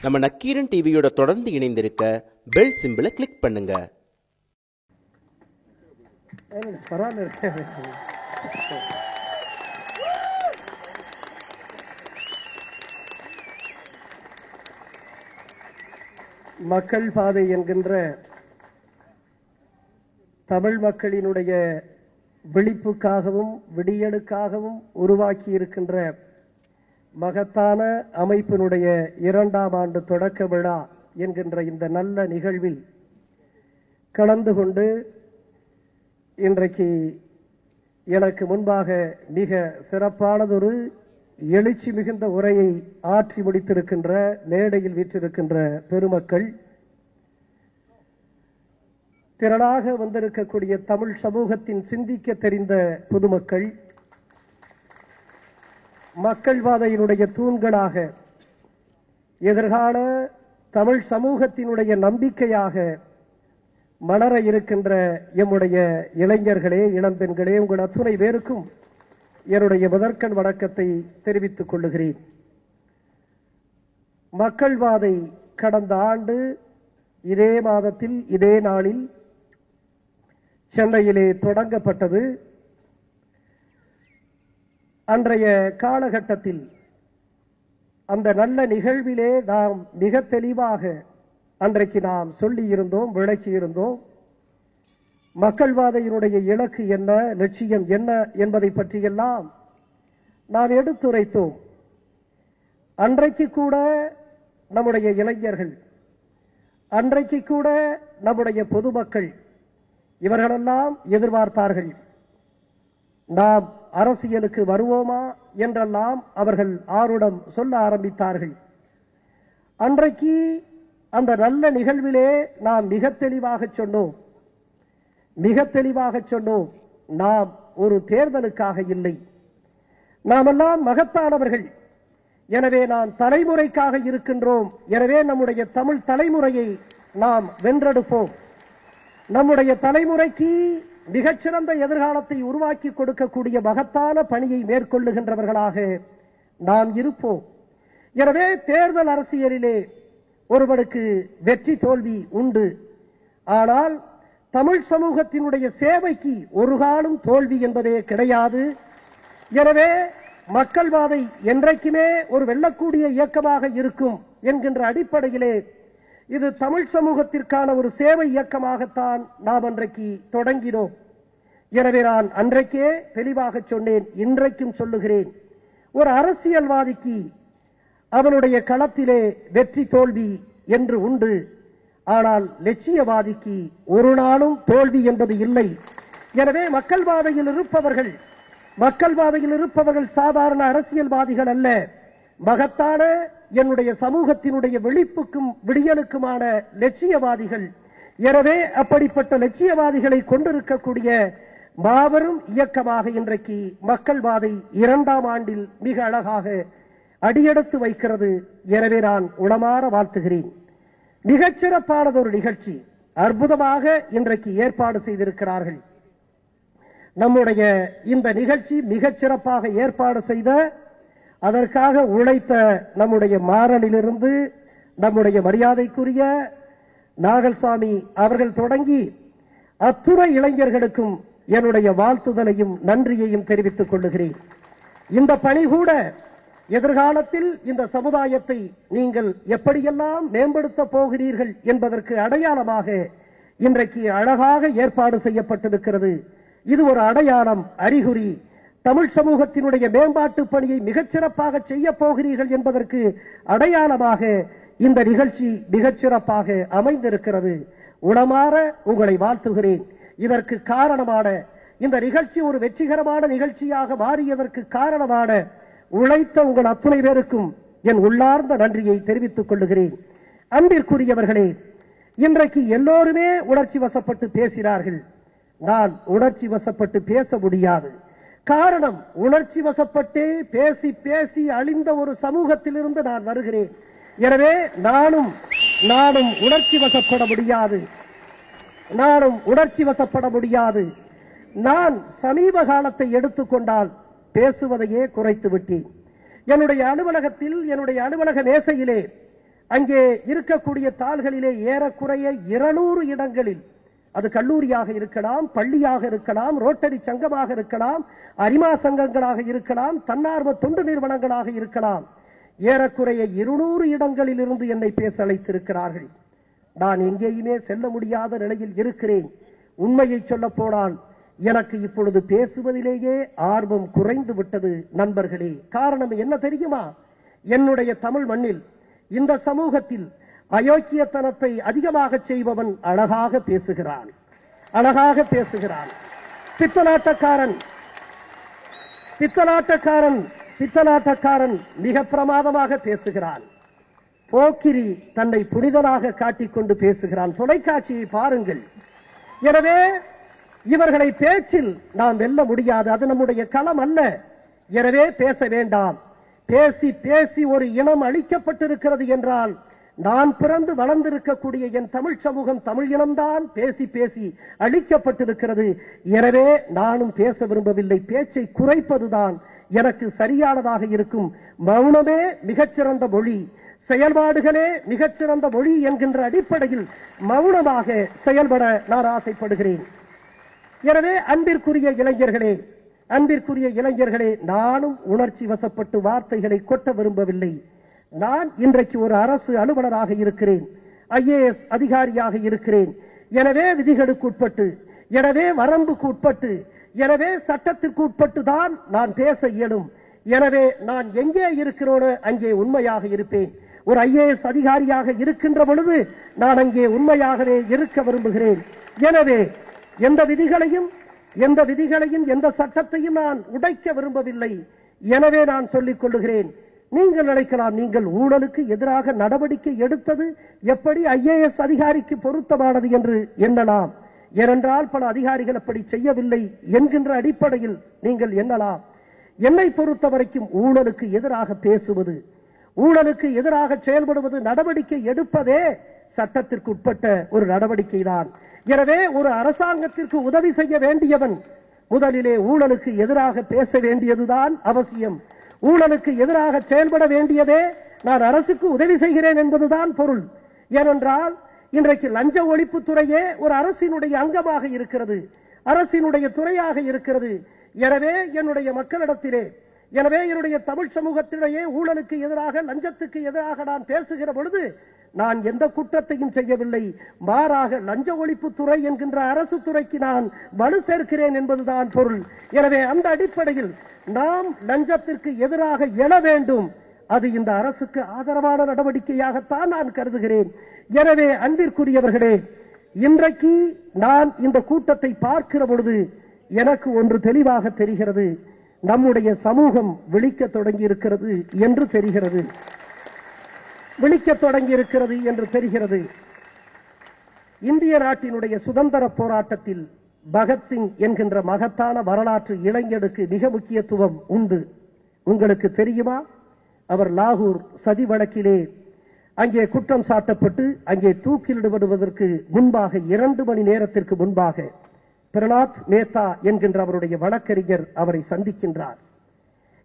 நம்ம நக்கீரன் டிவியோட தொடர்ந்து இணைந்திருக்க பெல் சிம்பிளை கிளிக் பண்ணுங்க. மக்கள் பாதை என்கின்ற தமிழ் மக்களினுடைய விழிப்புக்காகவும் விடியலுக்காகவும் உருவாக்கி இருக்கின்ற மகத்தான அமைப்பினுடைய 2ஆம் ஆண்டு தொடக்க விழா என்கின்ற இந்த நல்ல நிகழ்வில் கலந்து கொண்டு இன்றைக்கு எனக்கு முன்பாக மிக சிறப்பானதொரு எழுச்சி மிகுந்த உரையை ஆற்றி முடித்திருக்கின்ற மேடையில் வீற்றிருக்கின்ற பெருமக்கள், திரளாக வந்திருக்கக்கூடிய தமிழ் சமூகத்தின் சிந்திக்க தெரிந்த பொதுமக்கள், மக்கள் பாதையினுடைய தூண்களாக எதிர்கால தமிழ் சமூகத்தினுடைய நம்பிக்கையாக மலர இருக்கின்ற எம்முடைய இளைஞர்களே, இளம்பெண்களே, உங்கள் அத்துணை பேருக்கும் என்னுடைய முதற்கண் வணக்கத்தை தெரிவித்துக் கொள்ளுகிறேன். மக்கள் பாதை கடந்த ஆண்டு இதே மாதத்தில் இதே நாளில் சென்னையிலே தொடங்கப்பட்டது. அன்றைய காலகட்டத்தில் அந்த நல்ல நிகழ்விலே நாம் மிக தெளிவாக அன்றைக்கு நாம் சொல்லியிருந்தோம், விளக்கியிருந்தோம். மக்கள் பாதையினுடைய இலக்கு என்ன, லட்சியம் என்ன என்பதை பற்றியெல்லாம் நாம் எடுத்துரைத்தோம். அன்றைக்கு கூட நம்முடைய இளைஞர்கள், அன்றைக்கு கூட நம்முடைய பொதுமக்கள் இவர்களெல்லாம் எதிர்பார்த்தார்கள், நாம் அரசியலுக்கு வருவோமா என்றெல்லாம் அவர்கள் ஆர்வம் சொல்ல ஆரம்பித்தார்கள். அன்றைக்கு அந்த நல்ல நிகழ்விலே நாம் மிக தெளிவாக சொன்னோம், நாம் ஒரு தேர்தலுக்காக இல்லை, நாமெல்லாம் மகத்தானவர்கள், எனவே நாம் தலைமுறைக்காக இருக்கின்றோம், எனவே நம்முடைய தமிழ் தலைமுறையை நாம் வென்றெடுப்போம், நம்முடைய தலைமுறைக்கு மிகச்சிறந்த எதிர்காலத்தை உருவாக்கி கொடுக்கக்கூடிய மகத்தான பணியை மேற்கொள்ளுகின்றவர்களாக நாம் இருப்போம். எனவே தேர்தல் அரசியலிலே ஒருவனுக்கு வெற்றி தோல்வி உண்டு, ஆனால் தமிழ் சமூகத்தினுடைய சேவைக்கு ஒரு காலம் தோல்வி என்பதே கிடையாது. எனவே மக்கள் பாதை என்றைக்குமே ஒரு வெல்லக்கூடிய இயக்கமாக இருக்கும் என்கின்ற அடிப்படையிலே இது தமிழ் சமூகத்திற்கான ஒரு சேவை இயக்கமாகத்தான் நாம் அன்றைக்கு தொடங்கினோம். எனவே நான் அன்றைக்கே தெளிவாக சொன்னேன், இன்றைக்கும் சொல்லுகிறேன், ஒரு அரசியல்வாதிக்கு அவனுடைய களத்திலே வெற்றி தோல்வி என்று உண்டு, ஆனால் லட்சியவாதிக்கு ஒரு நாளும் தோல்வி என்பது இல்லை. எனவே மக்கள் பாதையில் இருப்பவர்கள் சாதாரண அரசியல்வாதிகள் அல்ல, மகத்தான என்னுடைய சமூகத்தினுடைய விழிப்புக்கும் விடியலுக்குமான லட்சியவாதிகள். எனவே அப்படிப்பட்ட லட்சியவாதிகளை கொண்டிருக்கக்கூடிய மாபெரும் இயக்கமாக இன்றைக்கு மக்கள் பாதை 2ஆம் ஆண்டில் மிக அழகாக அடியெடுத்து வைக்கிறது. எனவே நான் உளமாற வாழ்த்துகிறேன். மிகச்சிறப்பானதொரு நிகழ்ச்சி அற்புதமாக இன்றைக்கு ஏற்பாடு செய்திருக்கிறார்கள். நம்முடைய இந்த நிகழ்ச்சி மிகச்சிறப்பாக ஏற்பாடு செய்த, அதற்காக உழைத்த நம்முடைய மாறனிலிருந்து நம்முடைய மரியாதைக்குரிய நாகல்சாமி அவர்கள் தொடங்கி அத்துணை இளைஞர்களுக்கும் என்னுடைய வாழ்த்துதலையும் நன்றியையும் தெரிவித்துக் கொள்ளுகிறேன். இந்த பணி கூட எதிர்காலத்தில் இந்த சமுதாயத்தை நீங்கள் எப்படியெல்லாம் மேம்படுத்த போகிறீர்கள் என்பதற்கு அடையாளமாக இன்றைக்கு அழகாக ஏற்பாடு செய்யப்பட்டிருக்கிறது. இது ஒரு அடையாளம், அறிகுறி. தமிழ் சமூகத்தினுடைய மேம்பாட்டு பணியை மிகச்சிறப்பாக செய்ய போகிறீர்கள் என்பதற்கு அடையாளமாக இந்த நிகழ்ச்சி மிகச்சிறப்பாக அமைந்திருக்கிறது. உளமாற உங்களை வாழ்த்துகிறேன். இதற்கு காரணமான இந்த நிகழ்ச்சி ஒரு வெற்றிகரமான நிகழ்ச்சியாக மாறியதற்கு காரணமான உழைத்த உங்கள் அத்துணை பேருக்கும் என் உள்ளார்ந்த நன்றியை தெரிவித்துக் கொள்ளுகிறேன். அன்பிற்குரியவர்களே, இன்றைக்கு எல்லோருமே உணர்ச்சி வசப்பட்டு பேசினார்கள். நான் உணர்ச்சி வசப்பட்டு பேச முடியாது. காரணம், உணர்ச்சி வசப்பட்டு பேசி பேசி அழிந்த ஒரு சமூகத்திலிருந்து நான் வருகிறேன். எனவே நானும் உணர்ச்சி வசப்பட முடியாது. நான் சமீப காலத்தை எடுத்துக்கொண்டால் பேசுவதையே குறைத்து விட்டேன். என்னுடைய அலுவலகத்தில், என்னுடைய அலுவலக மேசையிலே அங்கே இருக்கக்கூடிய தாள்களிலே ஏறக்குறைய 200 இடங்களில், அது கல்லூரியாக இருக்கலாம், பள்ளியாக இருக்கலாம், ரோட்டரி சங்கமாக இருக்கலாம், அரிமா சங்கங்களாக இருக்கலாம், தன்னார்வ தொண்டு நிறுவனங்களாக இருக்கலாம், ஏறக்குறைய 200 இடங்களில் இருந்து என்னை பேச அழைத்திருக்கிறார்கள். நான் எங்கேயுமே செல்ல முடியாத நிலையில் இருக்கிறேன். உண்மையை சொல்ல போனால் எனக்கு இப்பொழுது பேசுவதிலேயே ஆர்வம் குறைந்து விட்டது நண்பர்களே. காரணம் என்ன தெரியுமா? என்னுடைய தமிழ் மண்ணில், இந்த சமூகத்தில் அயோக்கியத்தனத்தை அதிகமாக செய்பவன் அழகாக பேசுகிறான், அழகாக பேசுகிறான். பித்தலாட்டக்காரன் பித்தலாட்டக்காரன் பித்தலாட்டக்காரன் மிக பிரமாதமாக பேசுகிறான். போக்கிரி தன்னை புனிதனாக காட்டிக்கொண்டு பேசுகிறான். தொலைக்காட்சியை பாருங்கள். எனவே இவர்களை பேச்சில் நாம் வெல்ல முடியாது. அது நம்முடைய களம் அல்ல. எனவே பேச வேண்டாம். பேசி பேசி ஒரு இனம் அழிக்கப்பட்டிருக்கிறது என்றால், நான் பிறந்து வளர்ந்திருக்கக்கூடிய என் தமிழ் சமூகம், தமிழ் இனம்தான் பேசி பேசி அழிக்கப்பட்டிருக்கிறது. எனவே நானும் பேச விரும்பவில்லை. பேச்சை குறைப்பதுதான் எனக்கு சரியானதாக இருக்கும். மௌனமே மிகச்சிறந்த மொழி, செயல்பாடுகளே மிகச்சிறந்த மொழி என்கின்ற அடிப்படையில் மௌனமாக செயல்பட நான் ஆசைப்படுகிறேன். எனவே அன்பிற்குரிய இளைஞர்களே, அன்பிற்குரிய இளைஞர்களே, நானும் உணர்ச்சி வசப்பட்டு வார்த்தைகளை கொட்ட விரும்பவில்லை. நான் இன்றைக்கு ஒரு அரசு அலுவலராக இருக்கிறேன், IAS அதிகாரியாக இருக்கிறேன். எனவே விதிகளுக்கு உட்பட்டு, எனவே வரம்புக்கு உட்பட்டு, எனவே சட்டத்திற்கு உட்பட்டு தான் நான் பேச இயலும். எனவே நான் எங்கே இருக்கிறோனோ அங்கே உண்மையாக இருப்பேன். ஒரு IAS அதிகாரியாக இருக்கின்ற பொழுது நான் அங்கே உண்மையாகவே இருக்க விரும்புகிறேன். எனவே எந்த விதிகளையும் எந்த சட்டத்தையும் நான் உடைக்க விரும்பவில்லை. எனவே நான் சொல்லிக் கொள்ளுகிறேன். நீங்கள் நினைக்கலாம், நீங்கள் ஊழலுக்கு எதிராக நடவடிக்கை எடுத்தது எப்படி IAS அதிகாரிக்கு பொருத்தமானது என்று எண்ணலாம். ஏனென்றால் பல அதிகாரிகள் அப்படி செய்யவில்லை என்கின்ற அடிப்படையில் நீங்கள் எண்ணலாம். என்னை பொறுத்த வரைக்கும் ஊழலுக்கு எதிராக பேசுவது, ஊழலுக்கு எதிராக செயல்படுவது, நடவடிக்கை எடுப்பதே சட்டத்திற்கு உட்பட்ட ஒரு நடவடிக்கை தான். எனவே ஒரு அரசாங்கத்திற்கு உதவி செய்ய வேண்டியவன் முதலிலே ஊழலுக்கு எதிராக பேச வேண்டியதுதான் அவசியம். ஊழலுக்கு எதிராக செயல்பட வேண்டியதே நான் அரசுக்கு உதவி செய்கிறேன் என்பதுதான் பொருள். ஏனென்றால் இன்றைக்கு லஞ்ச ஒழிப்பு துறையே ஒரு அரசினுடைய அங்கமாக இருக்கிறது, அரசினுடைய துறையாக இருக்கிறது. எனவே என்னுடைய மக்களிடத்திலே, எனவே என்னுடைய தமிழ் சமூகத்திலேயே ஊழலுக்கு எதிராக, லஞ்சத்துக்கு எதிராக நான் பேசுகிற பொழுது நான் எந்த குற்றத்தையும் செய்யவில்லை. மாறாக லஞ்ச ஒழிப்பு துறை என்கின்ற அரசு துறைக்கு நான் வலு சேர்க்கிறேன் என்பதுதான் பொருள். எனவே அந்த அடிப்படையில் நாம் லஞ்சத்திற்கு எதிராக எழ வேண்டும். அது இந்த அரசுக்கு ஆதரவான நடவடிக்கையாகத்தான் நான் கருதுகிறேன். எனவே அன்பிற்குரியவர்களே, இன்றைக்கு நான் இந்த கூட்டத்தை பார்க்கிற பொழுது எனக்கு ஒன்று தெளிவாக தெரிகிறது. நம்முடைய சமூகம் விழிக்க தொடங்கி இருக்கிறது என்று தெரிகிறது, விழிக்க தொடங்கி இருக்கிறது என்று தெரிகிறது. இந்திய நாட்டினுடைய சுதந்திர போராட்டத்தில் பகத்சிங் என்கின்ற மகத்தான வரலாற்று இளைஞனுக்கு மிக முக்கியத்துவம் உண்டு. உங்களுக்கு தெரியுமா? அவர் லாகூர் சதி வழக்கிலே அங்கே குற்றம் சாட்டப்பட்டு அங்கே தூக்கிலிடுவதற்கு முன்பாக 2 மணி நேரத்திற்கு முன்பாக பிரலாத் மேத்தா என்கின்ற அவருடைய வழக்கறிஞர் அவரை சந்திக்கின்றார்.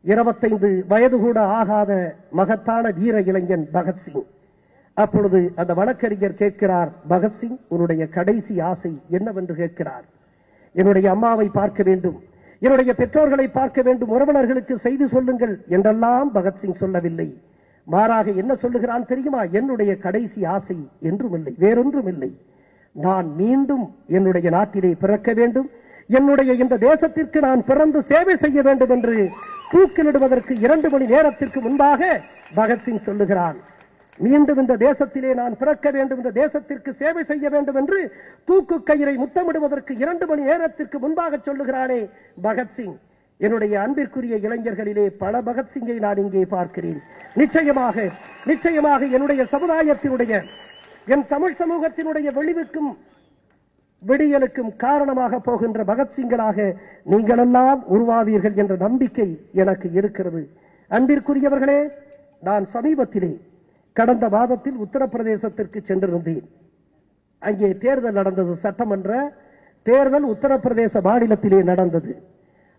25 வயது கூட ஆகாத மகத்தான வீர இளைஞன் பகத்சிங். அப்பொழுது அந்த வழக்கறிஞர் கேட்கிறார், பகத்சிங், உன்னுடைய கடைசி ஆசை என்னவென்று கேட்கிறார். என்னுடைய அம்மாவை பார்க்க வேண்டும், என்னுடைய பெற்றோர்களை பார்க்க வேண்டும், உறவினர்களுக்கு செய்தி சொல்லுங்கள் என்றெல்லாம் பகத்சிங் சொல்லவில்லை. மாறாக என்ன சொல்லுகிறான் தெரியுமா? என்னுடைய கடைசி ஆசை என்றுமில்லை, வேறொன்றும் இல்லை, நான் மீண்டும் என்னுடைய நாட்டிலே பிறக்க வேண்டும், என்னுடைய இந்த தேசத்திற்கு நான் பிறந்து சேவை செய்ய வேண்டும் என்று தூக்கிலிடுவதற்கு 2 மணி நேரத்திற்கு முன்பாக பகத்சிங் சொல்லுகிறான். மீண்டும் இந்த தேசத்திலே நான் பிறக்க வேண்டும், இந்த தேசத்திற்கு சேவை செய்ய வேண்டும் என்று தூக்கு கயிறை முத்தமிடுவதற்கு 2 மணி நேரத்திற்கு முன்பாக சொல்லுகிறானே பகத்சிங். என்னுடைய அன்பிற்குரிய இளைஞர்களிலே பல பகத்சிங்கை நான் இங்கே பார்க்கிறேன். நிச்சயமாக என்னுடைய சமுதாயத்தினுடைய, என் தமிழ் சமூகத்தினுடைய வெளிவுக்கும் விடியலுக்கும் காரணமாக போகின்ற பகத்சிங்களாக நீங்களெல்லாம் உருவாவீர்கள் என்ற நம்பிக்கை எனக்கு இருக்கிறது. அன்பிற்குரியவர்களே, நான் சமீபத்திலே கடந்த மாதத்தில் உத்தரப்பிரதேசத்திற்கு சென்றிருந்தேன். அங்கே தேர்தல் நடந்தது, சட்டமன்ற தேர்தல் உத்தரப்பிரதேச மாநிலத்திலே நடந்தது.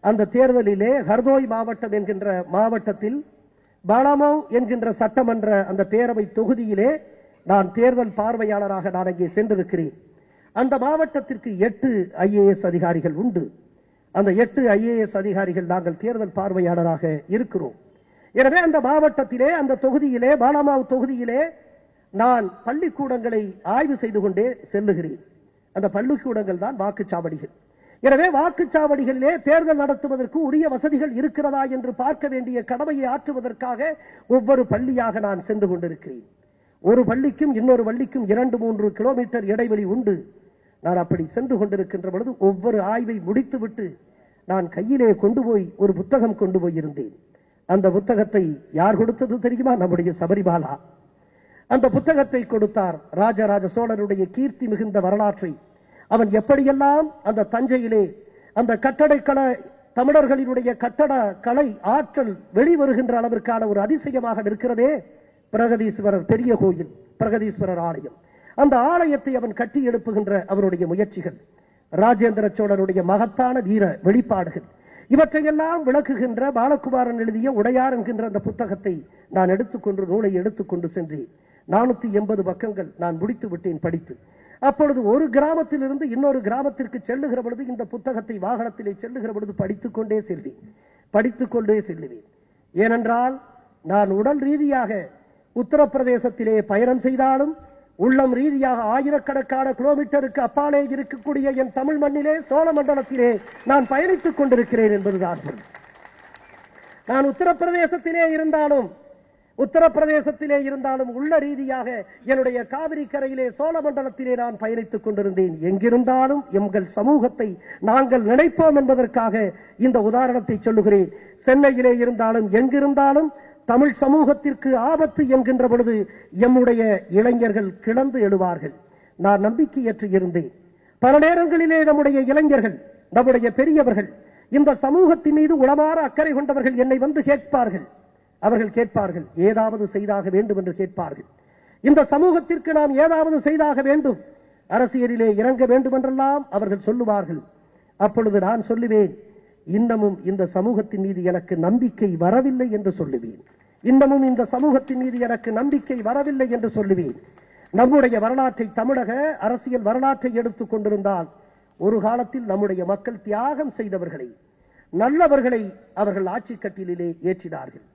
அந்த தேர்தலிலே ஹர்தோய் மாவட்டம் என்கின்ற மாவட்டத்தில் பாலமாவ் என்கின்ற சட்டமன்ற அந்த பேரவை தொகுதியிலே நான் தேர்தல் பார்வையாளராக நான் அங்கே சென்றிருக்கிறேன். அந்த மாவட்டத்திற்கு 8 IAS அதிகாரிகள் உண்டு. அந்த 8 IAS அதிகாரிகள் நாங்கள் தேர்தல் பார்வையாளராக இருக்கிறோம். எனவே அந்த மாவட்டத்திலே அந்த தொகுதியிலே பாலமாவ் தொகுதியிலே நான் பள்ளிக்கூடங்களை ஆய்வு செய்து கொண்டே செல்லுகிறேன். அந்த பள்ளிக்கூடங்கள் தான் வாக்குச்சாவடிகள். எனவே வாக்குச்சாவடிகளிலே தேர்தல் நடத்துவதற்கு உரிய வசதிகள் இருக்கிறதா என்று பார்க்க வேண்டிய கடமையை ஆற்றுவதற்காக ஒவ்வொரு பள்ளியாக நான் சென்று கொண்டிருக்கிறேன். ஒரு பள்ளிக்கும் இன்னொரு பள்ளிக்கும் 2-3 கிலோமீட்டர் இடைவெளி உண்டு. நான் அப்படி சென்று கொண்டிருக்கின்ற பொழுது ஒவ்வொரு ஆய்வை முடித்துவிட்டு நான் கையிலே கொண்டு போய் ஒரு புத்தகம் கொண்டு போய் இருந்தேன். அந்த புத்தகத்தை யார் கொடுத்தது தெரியுமா? நம்முடைய சபரிபாலா. அந்த புத்தகத்தை கொடுத்தார். ராஜராஜ சோழனுடைய கீர்த்தி மிகுந்த வரலாற்றை அவன் எப்படியெல்லாம் அந்த தஞ்சையிலே அந்த கட்டடக்கலை தமிழர்களினுடைய கட்டட கலை ஆற்றல் வெளிவருகின்ற அளவிற்கான ஒரு அதிசயமாக இருக்கிறதே பிரகதீஸ்வரர் பெரிய கோயில், பிரகதீஸ்வரர் ஆலயம். அந்த ஆலயத்தை அவன் கட்டி எழுப்புகின்ற அவருடைய முயற்சிகள், ராஜேந்திர சோழனுடைய மகத்தான வீர வெளிப்பாடுகள், இவற்றையெல்லாம் விளக்குகின்ற பாலகுமாரன் எழுதிய உடையார் என்கின்ற அந்த புத்தகத்தை நான் எடுத்துக்கொண்டு நூலை எடுத்துக்கொண்டு சென்றேன். 480 பக்கங்கள் நான் முடித்து விட்டேன் படித்து. அப்பொழுது ஒரு கிராமத்திலிருந்து இன்னொரு கிராமத்திற்கு செல்லுகிற பொழுது இந்த புத்தகத்தை வாகனத்திலே செல்லுகிற பொழுது படித்துக் கொண்டே செல்லுவேன். ஏனென்றால் நான் உடல் ரீதியாக உத்தரப்பிரதேசத்திலே பயணம் செய்தாலும் உள்ளம் ரீதியாக ஆயிரக்கணக்கான கிலோமீட்டருக்கு அப்பாலே இருக்கக்கூடிய என் தமிழ் மண்ணிலே சோழ மண்டலத்திலே நான் பயணித்துக் கொண்டிருக்கிறேன் என்பதுதான். நான் உத்தரப்பிரதேசத்திலே இருந்தாலும் உள்ள ரீதியாக என்னுடைய காவிரி கரையிலே சோழ மண்டலத்திலே நான் பயணித்துக் கொண்டிருந்தேன். எங்கிருந்தாலும் எங்கள் சமூகத்தை நாங்கள் நினைப்போம் என்பதற்காக இந்த உதாரணத்தை சொல்லுகிறேன். சென்னையிலே இருந்தாலும் எங்கிருந்தாலும் தமிழ் சமூகத்திற்கு ஆபத்து என்கின்ற பொழுது எம்முடைய இளைஞர்கள் கிளந்து எழுவார்கள். நான் நம்பிக்கையற்று இருந்தேன். பல நேரங்களிலே நம்முடைய இளைஞர்கள், நம்முடைய பெரியவர்கள், இந்த சமூகத்தின் மீது உளமாற அக்கறை கொண்டவர்கள் என்னை வந்து கேட்பார்கள். அவர்கள் கேட்பார்கள், ஏதாவது செய்தாக வேண்டும் என்று கேட்பார்கள். இந்த சமூகத்திற்கு நாம் ஏதாவது செய்தாக வேண்டும், அரசியலிலே இறங்க வேண்டும் என்றெல்லாம் அவர்கள் சொல்லுவார்கள். அப்பொழுது நான் சொல்லுவேன், இன்னமும் இந்த சமூகத்தின் மீது எனக்கு நம்பிக்கை வரவில்லை என்று சொல்லுவேன். இன்னமும் இந்த சமூகத்தின் மீது எனக்கு நம்பிக்கை வரவில்லை என்று சொல்லுவேன். நம்முடைய வரலாற்றை, தமிழக அரசியல் வரலாற்றை எடுத்துக் கொண்டிருந்தால் ஒரு காலத்தில் நம்முடைய மக்கள் தியாகம் செய்தவர்களை, நல்லவர்களை அவர்கள் ஆட்சி கட்டிலே ஏற்றினார்கள்.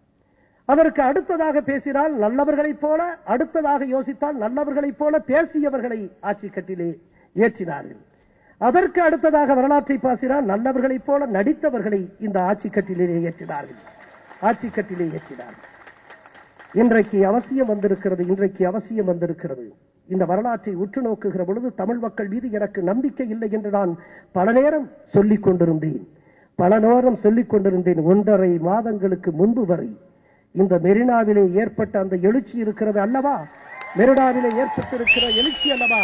அதற்கு அடுத்ததாக பேசினால் நல்லவர்களைப் போல, அடுத்ததாக யோசித்தால் நல்லவர்களைப் போல பேசியவர்களை ஆட்சி கட்டிலே ஏற்றினார்கள். அதற்கு அடுத்ததாக வரலாற்றை பேசினால் நல்லவர்களைப் போல நடித்தவர்களை இந்த ஆட்சி கட்டிலே ஏற்றினார்கள். இன்றைக்கு அவசியம் வந்திருக்கிறது. இந்த வரலாற்றை உற்று நோக்குகிற பொழுது தமிழ் மக்கள் மீது எனக்கு நம்பிக்கை இல்லை என்று நான் பல நேரம் சொல்லிக் கொண்டிருந்தேன். 1.5 மாதங்களுக்கு முன்பு வரை இந்த மெரினாவிலே ஏற்பட்ட அந்த எழுச்சி இருக்கிறது அல்லவா, மெரினாவிலே ஏற்பட்டிருக்கிற எழுச்சி அல்லவா,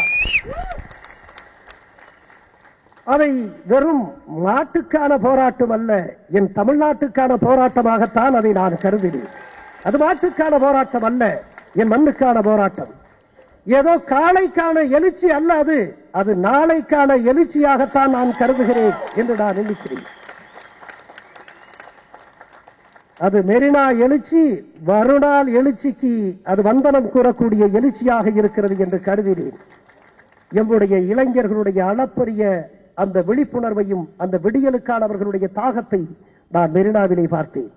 அதை வெறும் நாட்டுக்கான போராட்டம் அல்ல, என் தமிழ்நாட்டுக்கான போராட்டமாகத்தான் அதை நான் கருதினேன். அது நாட்டுக்கான போராட்டம் அல்ல, என் மண்ணுக்கான போராட்டம். ஏதோ காலைக்கான எழுச்சி அல்ல, அது நாளைக்கான எழுச்சியாகத்தான் நான் கருதுகிறேன் என்று நான் நினைக்கிறேன். அது மெரினா எழுச்சி வருணால் எழுச்சிக்கு அது வந்தனம் கூறக்கூடிய எழுச்சியாக இருக்கிறது என்று கருதினேன். எம்முடைய இளைஞர்களுடைய அளப்பரிய அந்த விழிப்புணர்வையும் அந்த விடியலுக்கான அவர்களுடைய தாகத்தை நான் மெரினாவிலே பார்த்தேன்.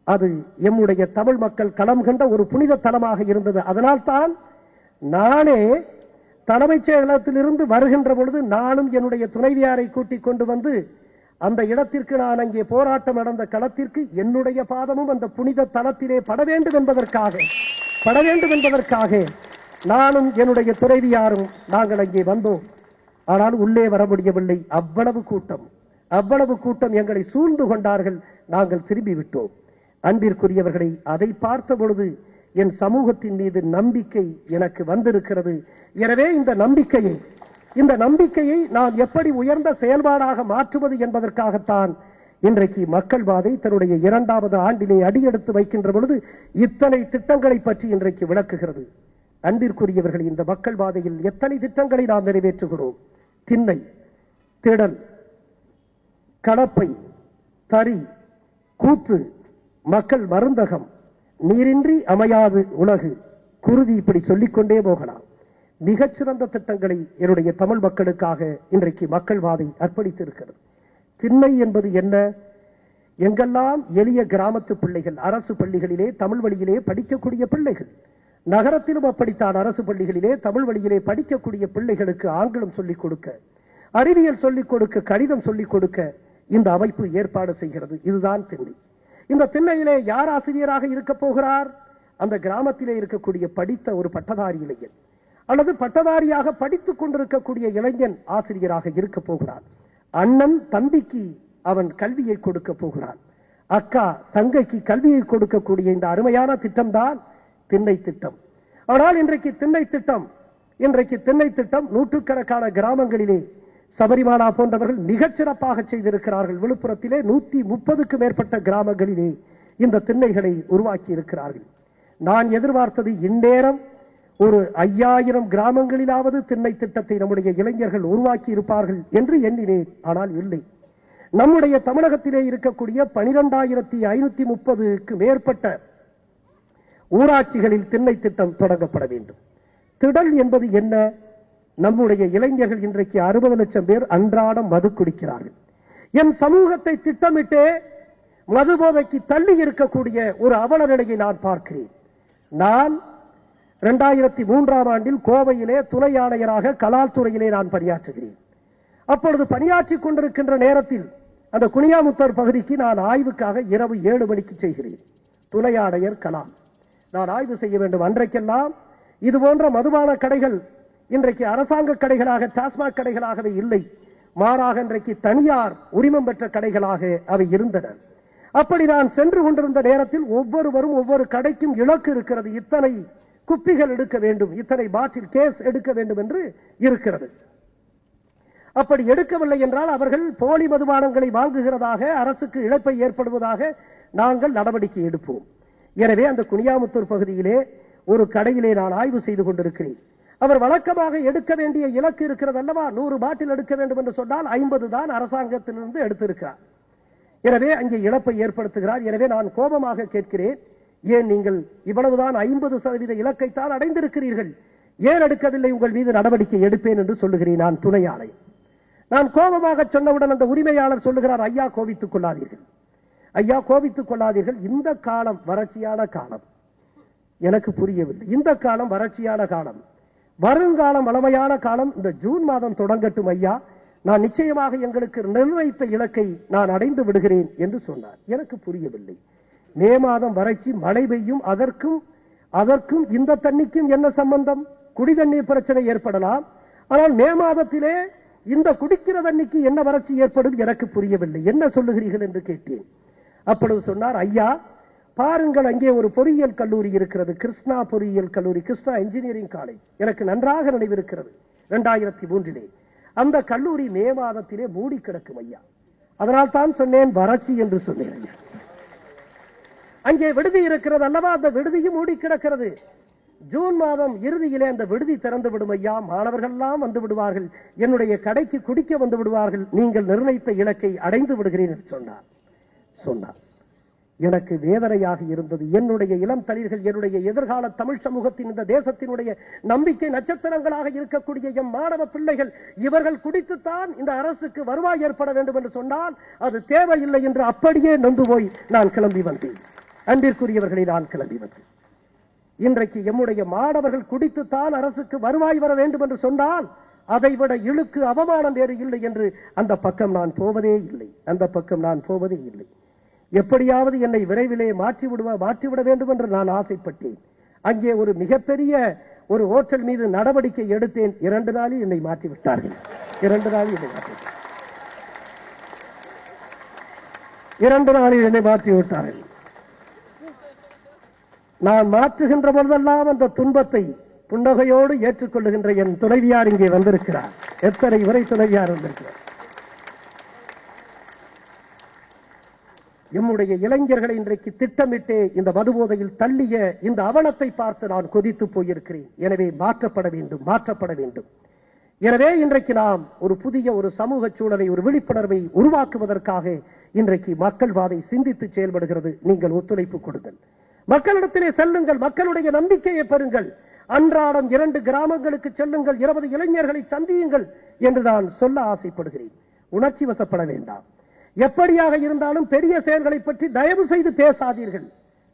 அது எம்முடைய தமிழ் மக்கள் களம் கண்ட ஒரு புனித தலமாக இருந்தது. அதனால்தான் நானே தலைமைச் செயலகத்திலிருந்து வருகின்ற பொழுது நானும் என்னுடைய துணைவியாரை கூட்டிக் கொண்டு வந்து அந்த இடத்திற்கு, நான் அங்கே போராட்டம் நடந்த களத்திற்கு என்னுடைய பாதமும் அந்த புனித தலத்திலே பட வேண்டும் என்பதற்காக நானும் என்னுடைய துணைவியாரும் நாங்கள் அங்கே வந்தோம். ஆனால் உள்ளே வர முடியவில்லை. அவ்வளவு கூட்டம் எங்களை சூழ்ந்து கொண்டார்கள். நாங்கள் திரும்பிவிட்டோம். அன்பிற்குரியவர்களை, அதை பார்த்த பொழுது என் சமூகத்தின் மீது நம்பிக்கை எனக்கு வந்திருக்கிறது. எனவே இந்த நம்பிக்கையை நான் எப்படி உயர்ந்த செயல்பாடாக மாற்றுவது என்பதற்காகத்தான் இன்றைக்கு மக்கள் பாதை தன்னுடைய 2வது ஆண்டிலே அடியெடுத்து வைக்கின்ற பொழுது இத்தனை திட்டங்களை பற்றி இன்றைக்கு விளக்குகிறது. அன்பிற்குரியவர்கள், இந்த மக்கள் பாதையில் எத்தனை திட்டங்களை நாம் நிறைவேற்றுகிறோம். திண்ணை, திடல், கடப்பை, தறி, கூத்து, மக்கள் மருந்தகம், நீரின்றி அமையாது உலகு, குருதி, இப்படி சொல்லிக்கொண்டே போகலாம். மிகச்சிறந்த திட்டங்களை என்னுடைய தமிழ் மக்களுக்காக இன்றைக்கு மக்கள் வாதை அர்ப்பணித்திருக்கிறது. திண்ணை என்பது என்ன? எங்கெல்லாம் எளிய கிராமத்து பிள்ளைகள் அரசு பள்ளிகளிலே தமிழ் வழியிலே படிக்கக்கூடிய பிள்ளைகள், நகரத்திலும் அப்படித்தான் அரசு பள்ளிகளிலே தமிழ் வழியிலே படிக்கக்கூடிய பிள்ளைகளுக்கு ஆங்கிலம் சொல்லிக் கொடுக்க, அறிவியல் சொல்லிக் கொடுக்க, கணிதம் சொல்லிக் கொடுக்க இந்த அமைப்பு ஏற்பாடு செய்கிறது. இதுதான் திண்ணை. இந்த திண்ணையிலே யார் ஆசிரியராக இருக்க போகிறார்? அந்த கிராமத்திலே இருக்கக்கூடிய படித்த ஒரு பட்டதாரி இளைஞன் அல்லது பட்டதாரியாக படித்துக் கொண்டிருக்கக்கூடிய இளைஞன் ஆசிரியராக இருக்க போகிறான். அண்ணன் தம்பிக்கு அவன் கல்வியை கொடுக்க போகிறான். அக்கா தங்கைக்கு கல்வியை கொடுக்கக்கூடிய இந்த அருமையான திட்டம் தான் திண்ணை திட்டம். ஆனால் இன்றைக்கு திண்ணை திட்டம் நூற்றுக்கணக்கான கிராமங்களிலே சபரிமலா போன்றவர்கள் மிகச் சிறப்பாக செய்திருக்கிறார்கள். விழுப்புரத்திலே 130க்கும் மேற்பட்ட கிராமங்களிலே இந்த திண்ணைகளை உருவாக்கி இருக்கிறார்கள். நான் எதிர்பார்த்தது இந்நேரம் ஒரு 5000 கிராமங்களிலாவது திண்ணை திட்டத்தை நம்முடைய இளைஞர்கள் உருவாக்கி இருப்பார்கள் என்று எண்ணினேன். ஆனால் இல்லை. நம்முடைய தமிழகத்திலே இருக்கக்கூடிய 12,530க்கு மேற்பட்ட ஊராட்சிகளில் திண்ணை திட்டம் தொடங்கப்பட வேண்டும். திடல் என்பது என்ன? நம்முடைய இளைஞர்கள் இன்றைக்கு 60 லட்சம் பேர் அன்றாடம் மது குடிக்கிறார்கள். என் சமூகத்தை திட்டமிட்டே மது போதைக்கு தள்ளி இருக்கக்கூடிய ஒரு அவல நிலையை நான் பார்க்கிறேன். நான் 2003ஆம் ஆண்டில் கோவையிலே துணை ஆணையராக கலால் துறையிலே நான் பணியாற்றுகிறேன். அப்பொழுது பணியாற்றிக் கொண்டிருக்கின்ற நேரத்தில் அந்த குனியாமுத்தர் பகுதிக்கு நான் ஆய்வுக்காக இரவு 7 மணிக்கு செய்கிறேன். துணை ஆணையர் கலாம். நான் ஆய்வு செய்ய வேண்டும். அன்றைக்கெல்லாம் இது போன்ற மதுபான கடைகள் இன்றைக்கு அரசாங்க கடைகளாக, டாஸ்மாக் கடைகளாகவே இல்லை. மாறாக இன்றைக்கு தனியார் உரிமம் பெற்ற கடைகளாக அவை இருந்தன. அப்படி நான் சென்று கொண்டிருந்த நேரத்தில் ஒவ்வொருவரும் ஒவ்வொரு கடைக்கும் இலக்கு இருக்கிறது. இத்தனை குப்பிகள் எடுக்க வேண்டும், இத்தனை பாட்டில் கேஸ் எடுக்க வேண்டும் என்று இருக்கிறது. அப்படி எடுக்கவில்லை என்றால் அவர்கள் போலி மதுபானங்களை வாங்குகிறதாக, அரசுக்கு இழப்பை ஏற்படுவதாக நாங்கள் நடவடிக்கை எடுப்போம். எனவே அந்த குனியாமுத்தூர் பகுதியிலே ஒரு கடையிலே நான் ஆய்வு செய்து கொண்டிருக்கிறேன். அவர் வழக்கமாக எடுக்க வேண்டிய இலக்கு இருக்கிறது அல்லவா, 100 பாட்டில் எடுக்க வேண்டும் என்று சொன்னால் 50 தான் அரசாங்கத்திலிருந்து எடுத்திருக்கிறார். எனவே அங்கே இழப்பை ஏற்படுத்துகிறார். எனவே நான் கோபமாக கேட்கிறேன், ஏன் நீங்கள் இவ்வளவுதான் 50% இலக்கைத்தான் அடைந்திருக்கிறீர்கள், ஏன் எடுக்கவில்லை? உங்கள் மீது நடவடிக்கை எடுப்பேன் என்று சொல்லுகிறேன் நான் துணை ஆணையர். நான் கோபமாக சொன்னவுடன் அந்த உரிமையாளர் சொல்லுகிறார், ஐயா கோபித்துக் கொள்ளாதீர்கள், ஐயா கோபித்துக் கொள்ளாதீர்கள், இந்த காலம் வறட்சியான காலம். எனக்கு புரியவில்லை. இந்த காலம் வறட்சியான காலம், வருங்காலம் வளமையான காலம். இந்த ஜூன் மாதம் தொடங்கட்டும் ஐயா, நான் நிச்சயமாக எங்களுக்கு நிர்ணயித்த இலக்கை நான் அடைந்து விடுகிறேன் என்று சொன்னார். எனக்கு புரியவில்லை. மே மாதம் வறட்சி, மழை பெய்யும், அதற்கும் இந்த தண்ணிக்கும் என்ன சம்பந்தம்? குடி தண்ணீர் பிரச்சனை ஏற்படலாம், ஆனால் மே மாதத்திலே இந்த குடிக்கிற தண்ணிக்கு என்ன வறட்சி ஏற்படும்? எனக்கு புரியவில்லை. என்ன சொல்லுகிறீர்கள் என்று கேட்டேன். அப்பொழுது சொன்னார், ஐயா பாருங்கள், அங்கே ஒரு பொறியியல் கல்லூரி இருக்கிறது, கிருஷ்ணா பொறியியல் கல்லூரி, கிருஷ்ணா இன்ஜினியரிங் காலேஜ். எனக்கு நன்றாக நினைவிருக்கிறது, 2003 அந்த கல்லூரி மே மாதத்திலே மூடி கிடக்கும் ஐயா. அதனால் தான் சொன்னேன் வறட்சி என்று சொன்னேன் ஐயா. அங்கே விடுதி இருக்கிறது அல்லவா, அந்த விடுதியும் மூடி கிடக்கிறது. ஜூன் மாதம் இறுதியிலே அந்த விடுதி திறந்து விடும் ஐயா, மாணவர்கள் எல்லாம் வந்து விடுவார்கள், என்னுடைய கடைக்கு குடிக்க வந்து விடுவார்கள், நீங்கள் நிர்ணயித்த இலக்கை அடைந்து விடுகிறேன் என்று சொன்னார். எனக்கு வேதனையாக இருந்தது. என்னுடைய இளம் தளிர்கள், என்னுடைய எதிர்கால தமிழ் சமூகத்தின், இந்த தேசத்தினுடைய நம்பிக்கை நட்சத்திரங்களாக இருக்கக்கூடிய எம் மாணவ பிள்ளைகள், இவர்கள் குடித்துத்தான் இந்த அரசுக்கு வருவாய் ஏற்பட வேண்டும் என்று சொன்னால் அது தேவையில்லை என்று அப்படியே நொந்து போய் நான் கிளம்பி வந்தேன். அன்பிற்குரியவர்களை, நான் கிளம்பி வந்தேன். இன்றைக்கு எம்முடைய மாணவர்கள் குடித்துத்தான் அரசுக்கு வருவாய் வர வேண்டும் என்று சொன்னால் அதைவிட இழுக்கு அவமானம் வேறு இல்லை என்று அந்த பக்கம் நான் போவதே இல்லை. எப்படியாவது என்னை விரைவிலே மாற்றிவிட வேண்டும் என்று நான் ஆசைப்பட்டேன். அங்கே ஒரு மிகப்பெரிய ஒரு ஹோட்டல் மீது நடவடிக்கை எடுத்தேன். 2 நாளில் என்னை மாற்றிவிட்டார்கள். 2 நாளில் என்னை மாற்றிவிட்டார்கள். நான் மாற்றுகின்ற பொழுதெல்லாம் அந்த துன்பத்தை புன்னகையோடு ஏற்றுக்கொள்ளுகின்ற என் துணைவியார் இங்கே வந்திருக்கிறார். எத்தனை வரை துணைவியார் வந்திருக்கிறார். எம்முடைய இளைஞர்களை இன்றைக்கு திட்டமிட்டே இந்த மதுபோதையில் தள்ளிய இந்த அவலத்தை பார்த்து நான் கொதித்து போயிருக்கிறேன். எனவே மாற்றப்பட வேண்டும். எனவே இன்றைக்கு நாம் ஒரு புதிய ஒரு சமூக சூழலை, ஒரு விழிப்புணர்வை உருவாக்குவதற்காக இன்றைக்கு மக்கள் வாதை சிந்தித்து செயல்படுகிறது. நீங்கள் ஒத்துழைப்பு கொடுங்கள், மக்களிடத்திலே செல்லுங்கள், மக்களுடைய நம்பிக்கையை பெறுங்கள். அன்றாடம் 2 கிராமங்களுக்கு செல்லுங்கள், 20 இளைஞர்களை சந்தியுங்கள் என்று நான் சொல்ல ஆசைப்படுகிறேன். உணர்ச்சி வசப்பட வேண்டாம். எப்படியாக இருந்தாலும் பெரிய செயல்களை பற்றி தயவு செய்து பேசாதீர்கள்.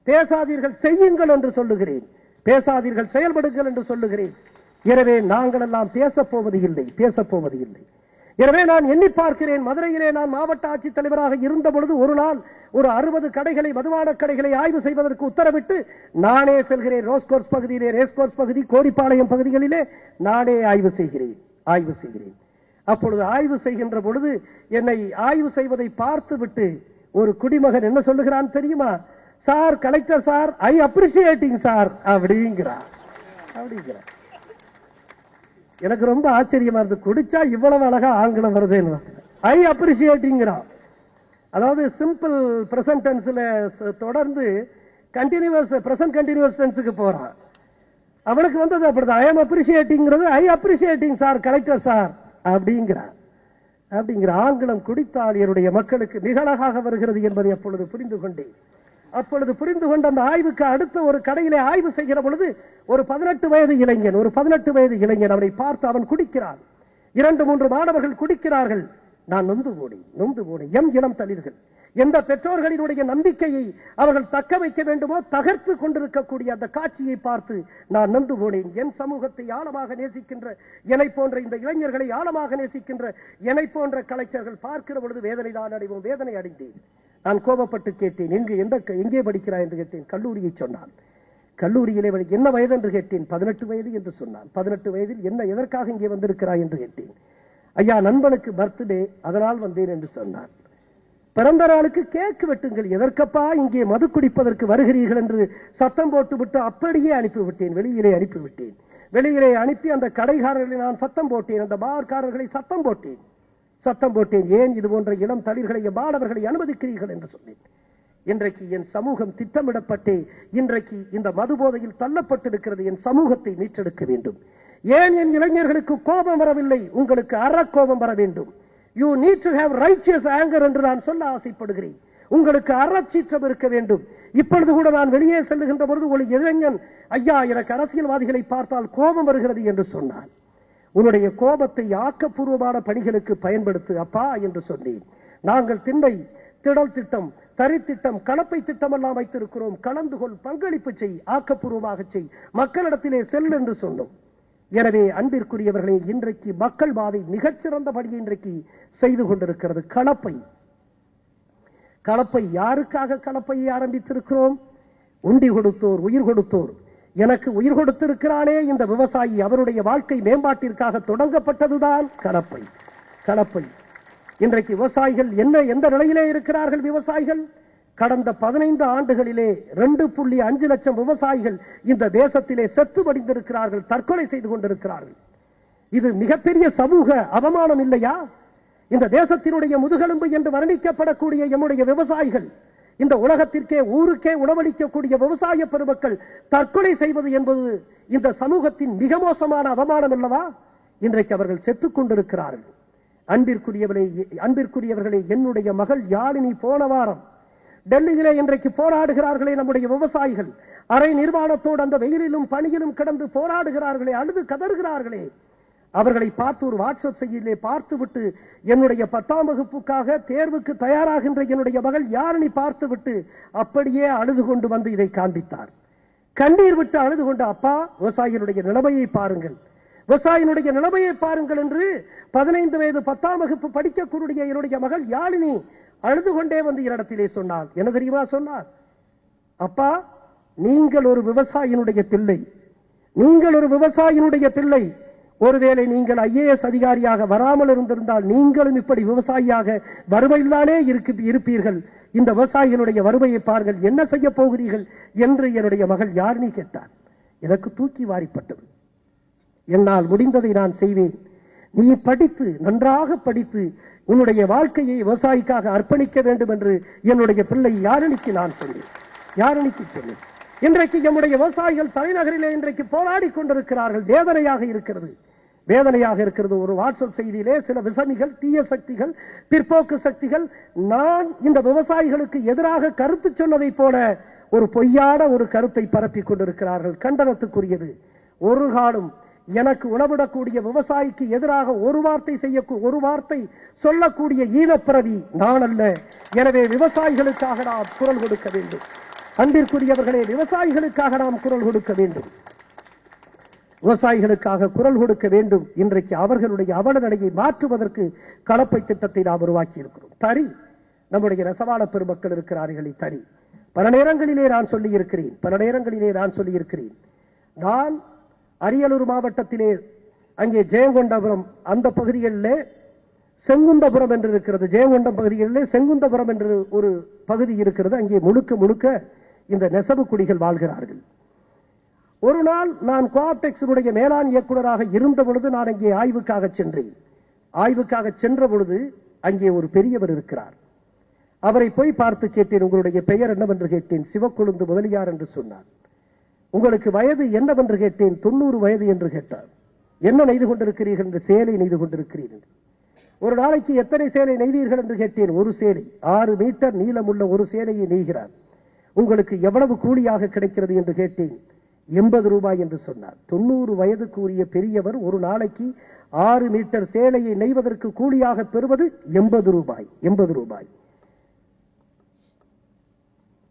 பேசாதீர்கள், செய்யுங்கள் என்று சொல்லுகிறேன். பேசாதீர்கள், செயல்படுங்கள் என்று சொல்லுகிறேன். எனவே நாங்கள் எல்லாம் பேசப்போவது இல்லை. எனவே நான் எண்ணி பார்க்கிறேன், மதுரையிலே நான் மாவட்ட ஆட்சித்தலைவராக இருந்த பொழுது ஒரு நாள் ஒரு 60 கடைகளை, மதுபான கடைகளை ஆய்வு செய்வதற்கு உத்தரவிட்டு நானே செல்கிறேன். ரோஸ்கோர்ஸ் பகுதியிலே, ரேஸ்கோர்ஸ் பகுதி, கோரிப்பாளையம் பகுதிகளிலே நானே ஆய்வு செய்கிறேன். அப்பொழுது ஆய்வு செய்கின்ற பொழுது என்னை ஆய்வு செய்வதை பார்த்துவிட்டு ஒரு குடிமகன் என்ன சொல்லுகிறான் தெரியுமா? சார், கலெக்டர் சார், ஐ அப்ரிசியேட்டிங் சார் அப்படிங்கிறார். எனக்கு ரொம்ப ஆச்சரியமா இருந்து, குடிச்சா இவ்வளவு அழகா ஆங்கிலம் வருதுன்னு. ஐ அப்ரிசியேட்டிங்கிறான். அதாவது சிம்பிள் பிரசன்ட் டென்ஸ்ல தொடர்ந்து கண்டினியூஸ் பிரசன்ட் கண்டினியூஸ் டென்ஸுக்கு போறான். அவனுக்கு வந்தது அப்படிதான். ஐ எம் அப்ரிசியேட்டிங்கிறது I appreciating sir, collector sir அப்படிங்கிற ஆங்கிலம் குடித்தால் என்னுடைய மக்களுக்கு மிக அழகாக வருகிறது என்பதை அப்பொழுது புரிந்து கொண்டேன். அப்பொழுது புரிந்து கொண்ட அந்த ஆய்வுக்கு அடுத்த ஒரு கடையிலே ஆய்வு செய்கிற பொழுது ஒரு 18 வயது இளைஞன் அவனை பார்த்து அவன் குடிக்கிறான். 2-3 மாணவர்கள் குடிக்கிறார்கள். நான் நொந்து போனேன். எம் இளம் தளிர்கள், எந்த பெற்றோர்களினுடைய நம்பிக்கையை அவர்கள் தக்க வைக்க வேண்டுமோ தகர்த்து கொண்டிருக்கக்கூடிய அந்த காட்சியை பார்த்து நான் நொந்து போனேன். என் சமூகத்தை ஆழமாக நேசிக்கின்ற என்னை போன்ற இந்த இளைஞர்களை ஆழமாக நேசிக்கின்ற என்னை போன்ற கலைஞர்கள் பார்க்கிற பொழுது வேதனை அடைந்தேன். நான் கோபப்பட்டு கேட்டேன், எங்கே படிக்கிறாய் என்று கேட்டேன். கல்லூரியை சொன்னான். கல்லூரியிலே என்ன வயது என்று கேட்டேன். 18 வயது என்று சொன்னான். 18 வயதில் என்ன எதற்காக இங்கே வந்திருக்கிறாய் என்று கேட்டேன். ஐயா, நண்பனுக்கு பர்த்டே, அதனால் வந்தேன் என்று சொன்னான். பிறந்த நாளுக்கு கேக்கு வெட்டுங்கள், எதற்கப்பா இங்கே மது குடிப்பதற்கு வருகிறீர்கள் என்று சத்தம் போட்டுவிட்டு அப்படியே அனுப்பிவிட்டேன். வெளியிலே அனுப்பி அந்த கடைக்காரர்களை நான் சத்தம் போட்டேன். அந்த பார்காரர்களை சத்தம் போட்டேன். ஏன் இது போன்ற இளம் தளிர்களை, மாணவர்களை அனுமதிக்கிறீர்கள் என்று சொன்னேன். இன்றைக்கு என் சமூகம் திட்டமிடப்பட்டே இன்றைக்கு இந்த மது போதையில் தள்ளப்பட்டிருக்கிறது. என் சமூகத்தை மீட்டெடுக்க வேண்டும். ஏன் என் இளைஞர்களுக்கு கோபம் வரவில்லை? உங்களுக்கு அறக்கோபம் வர வேண்டும். You need to have righteous anger என்று நான் சொல்ல ஆசைப்படுகிறேன். உங்களுக்கு அறச்சீற்றம் இருக்க வேண்டும். இப்பொழுது கூட நான் வெளியே செல்லுகின்ற பொழுது ஒரு இளைஞன், ஐயா, எனக்கு அரசியல்வாதிகளை பார்த்தால் கோபம் வருகிறது என்று சொன்னான். உன்னுடைய கோபத்தை ஆக்கப்பூர்வமான பணிகளுக்கு பயன்படுத்து அப்பா என்று சொன்னேன். நாங்கள் திடல் திட்டம், தரி திட்டம், கலப்பை திட்டம் எல்லாம் வைத்திருக்கிறோம். கலந்து கொள், பங்களிப்பு செய், ஆக்கப்பூர்வமாக செய், மக்களிடத்திலே செல் என்று சொன்னோம். எனவே அன்பிற்குரியவர்களே, இன்றைக்கு மக்கள் வாதை மிகச்சிறந்த பணியை இன்றைக்கு செய்து கொண்டிருக்கிறது. கலப்பை யாருக்காக கலப்பையை ஆரம்பித்திருக்கிறோம்? உண்டி கொடுத்தோர், உயிர் கொடுத்தோர். எனக்கு உயிர் கொடுத்திருக்கிறானே இந்த விவசாயி, அவருடைய வாழ்க்கை மேம்பாட்டிற்காக தொடங்கப்பட்டதுதான் கலப்பை. இன்றைக்கு விவசாயிகள் எந்த நிலையிலே இருக்கிறார்கள்? விவசாயிகள் கடந்த 15 ஆண்டுகளிலே 2.5 லட்சம் விவசாயிகள் இந்த தேசத்திலே செத்து படிந்திருக்கிறார்கள், தற்கொலை செய்து கொண்டிருக்கிறார்கள். இது மிகப்பெரிய சமூக அவமானம் இல்லையா? இந்த தேசத்தினுடைய முதுகெலும்பு என்று வர்ணிக்கப்படக்கூடிய எம்முடைய விவசாயிகள், இந்த உலகத்திற்கே, ஊருக்கே உணவளிக்கக்கூடிய விவசாய பெருமக்கள் தற்கொலை செய்வது என்பது இந்த சமூகத்தின் மிக மோசமான அவமானம் அல்லவா? இன்றைக்கு அவர்கள் செத்துக் கொண்டிருக்கிறார்கள். அன்பிற்குரியவர்களே, என்னுடைய மகள் யாழினி போன வாரம் டெல்லியிலே இன்றைக்கு போராடுகிறார்களே நம்முடைய விவசாயிகள். அரை நிர்வாணத்தோடு அந்த வெயிலிலும் பனியிலும் கிடந்து போராடுகிறார்களே, அழுது கதறுகிறார்களே. அவர்களை பார்த்து ஒரு வாட்ஸ்அப் செய்தியிலே பார்த்துவிட்டு, என்னுடைய 10ஆம் வகுப்புக்காக தேர்வுக்கு தயாராகின்ற என்னுடைய மகள் யாழினி பார்த்துவிட்டு அப்படியே அழுது கொண்டு வந்து இதை காண்பித்தார். கண்ணீர் விட்டு அழுது கொண்டு, அப்பா, விவசாயிகளுடைய நிலைமையை பாருங்கள் என்று 15 வயது 10ஆம் வகுப்பு படிக்கக்கூடிய என்னுடைய மகள் யாழினி அழுது கொண்டே வந்து என்னிடத்திலே சொன்னார். என்ன தெரியுமா சொன்னார்? அப்பா, நீங்கள் ஒரு விவசாயினுடைய பிள்ளை. ஒருவேளை நீங்கள் IAS அதிகாரியாக வராமல் இருந்திருந்தால் நீங்களும் இப்படி விவசாயியாக வறுமையில்தானே இருப்பீர்கள். இந்த விவசாயிகளுடைய வறுமையை பாருங்கள், என்ன செய்ய போகிறீர்கள் என்று என்னுடைய மகள் யாழினி கேட்டார். எனக்கு தூக்கி வாரிப்பட்டது. என்னால் முடிந்ததை நான் செய்வேன். நீ படித்து, நன்றாக படித்து, உன்னுடைய வாழ்க்கையை விவசாயிக்காக அர்ப்பணிக்க வேண்டும் என்று என்னுடைய பிள்ளை யாழினிக்கு நான் சொன்னேன். இன்றைக்கு நம்முடைய விவசாயிகள் தலைநகரிலே இன்றைக்கு போராடி கொண்டிருக்கிறார்கள். வேதனையாக இருக்கிறது. வேதனையாக இருக்கிறது. ஒரு வாட்ஸ்அப் செய்தியிலே சில விசமிகள், தீய சக்திகள், பிற்போக்கு சக்திகள் நான் இந்த விவசாயிகளுக்கு எதிராக கருத்து சொன்னதை போல ஒரு பொய்யான ஒரு கருத்தை பரப்பிக் கொண்டிருக்கிறார்கள். கண்டனத்துக்குரியது. ஒரு காலம் எனக்கு உணவிடக்கூடிய விவசாயிக்கு எதிராக ஒரு வார்த்தை சொல்லக்கூடிய ஈனப்பிரதி நான் அல்ல. எனவே விவசாயிகளுக்காக நாம் குரல் கொடுக்க வேண்டும். அன்பிற்குரியவர்களே, விவசாயிகளுக்காக நாம் குரல் கொடுக்க வேண்டும். விவசாயிகளுக்காக குரல் கொடுக்க வேண்டும். இன்றைக்கு அவர்களுடைய அவல நிலையை மாற்றுவதற்கு கலப்பை திட்டத்தை நாம் உருவாக்கி இருக்கிறோம். தறி, நம்முடைய நெசவாள பெருமக்கள் இருக்கிறார்களே, தறி பல நேரங்களிலே நான் சொல்லியிருக்கிறேன். நான் அரியலூர் மாவட்டத்திலே அங்கே ஜெயங்கொண்டபுரம் அந்த பகுதிகளிலே செங்குந்தபுரம் என்று இருக்கிறது. ஜெயங்கொண்டம் பகுதிகளிலே செங்குந்தபுரம் என்று ஒரு பகுதி இருக்கிறது. அங்கே முழுக்க இந்த நெசவு குடிகள் வாழ்கிறார்கள். ஒரு நாள் நான் கோஆப்டெக்ஸினுடைய மேலாண் இயக்குநராக இருந்த பொழுது நான் அங்கே ஆய்வுக்காக சென்ற பொழுது அங்கே ஒரு பெரியவர் இருக்கிறார். அவரை போய் பார்த்து கேட்டேன், உங்களுடைய பெயர் என்னவென்று கேட்டேன். சிவக்கொழுந்து முதலியார் என்று சொன்னார். உங்களுக்கு வயது என்னவென்று கேட்டேன். 90 வயது என்று கேட்டார். என்ன நெய்து கொண்டிருக்கிறீர்கள் என்று. சேலை நெய்து கொண்டிருக்கிறீர்கள். ஒரு நாளைக்கு எத்தனை சேலை நெய்வீர்கள் என்று கேட்டேன். ஒரு சேலை 6 மீட்டர் நீளமுள்ள ஒரு சேலையை நெய்கிறார். உங்களுக்கு எவ்வளவு கூலியாக கிடைக்கிறது என்று கேட்டேன். 80 ரூபாய் என்று சொன்னார். 90 வயதுக்கு உரிய பெரியவர் ஒரு நாளைக்கு 6 மீட்டர் சேலையை நெய்வதற்கு கூலியாக பெறுவது 80 ரூபாய்.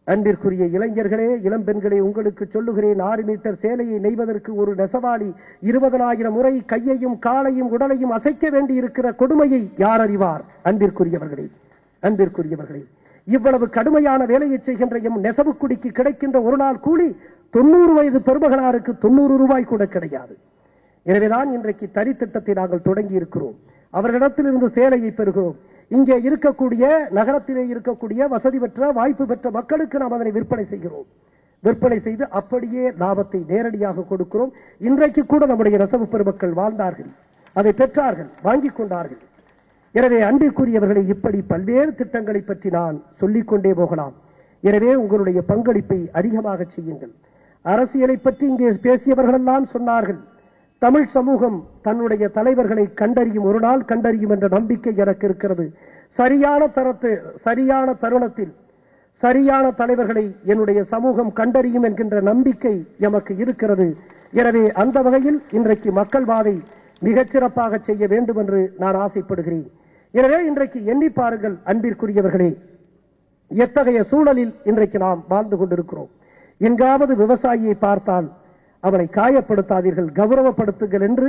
அன்பிற்குரிய இளைஞர்களே, இளம்பெண்களே, உங்களுக்கு சொல்லுகிறேன், 6 மீட்டர் சேலையை நெய்வதற்கு ஒரு நெசவாளி 20,000 முறை கையையும் காலையும் உடலையும் அசைக்க வேண்டி இருக்கிற கொடுமையை யார் அறிவார்? அன்பிற்குரியவர்களே, இவ்வளவு கடுமையான வேலையை செய்கின்ற எம் நெசவு குடிக்கு கிடைக்கின்ற ஒரு நாள் கூலி 90 வயது பெருமகனாருக்கு 90 ரூபாய் கூட கிடையாது. எனவேதான் இன்றைக்கு தறி திட்டத்தை நாங்கள் தொடங்கி இருக்கிறோம். அவர்களிடத்திலிருந்து சேலையை பெறுகிறோம். இங்கே இருக்கக்கூடிய நகரத்திலே இருக்கக்கூடிய வசதி பெற்ற வாய்ப்பு பெற்ற மக்களுக்கு நாம் அதனை விற்பனை செய்கிறோம். விற்பனை செய்து அப்படியே லாபத்தை நேரடியாக கொடுக்கிறோம். இன்றைக்கு கூட நம்முடைய நெசவு பெருமக்கள் வாழ்ந்தார்கள், அதை பெற்றார்கள், வாங்கிக் கொண்டார்கள். எனவே அன்பிற்குரியவர்களை, இப்படி பல்வேறு திட்டங்களை பற்றி நான் சொல்லிக்கொண்டே போகலாம். எனவே உங்களுடைய பங்களிப்பை அதிகமாக செய்யுங்கள். அரசியலை பற்றி இங்கே பேசியவர்களெல்லாம் சொன்னார்கள். தமிழ் சமூகம் தன்னுடைய தலைவர்களை கண்டறியும், ஒரு நாள் கண்டறியும் என்ற நம்பிக்கை எனக்கு இருக்கிறது. சரியான தருணத்தில் சரியான தலைவர்களை என்னுடைய சமூகம் கண்டறியும் என்கின்ற நம்பிக்கை எமக்கு இருக்கிறது. எனவே அந்த வகையில் இன்றைக்கு மக்கள் வாதை மிகச்சிறப்பாக செய்ய வேண்டும் என்று நான் ஆசைப்படுகிறேன். எனவே இன்றைக்கு எண்ணி பாருங்கள் அன்பிற்குரியவர்களே, எத்தகைய சூழலில் இன்றைக்கு நாம் வாழ்ந்து கொண்டிருக்கிறோம். எங்காவது விவசாயியை பார்த்தால் அவனை காயப்படுத்தாதீர்கள், கௌரவப்படுத்துங்கள் என்று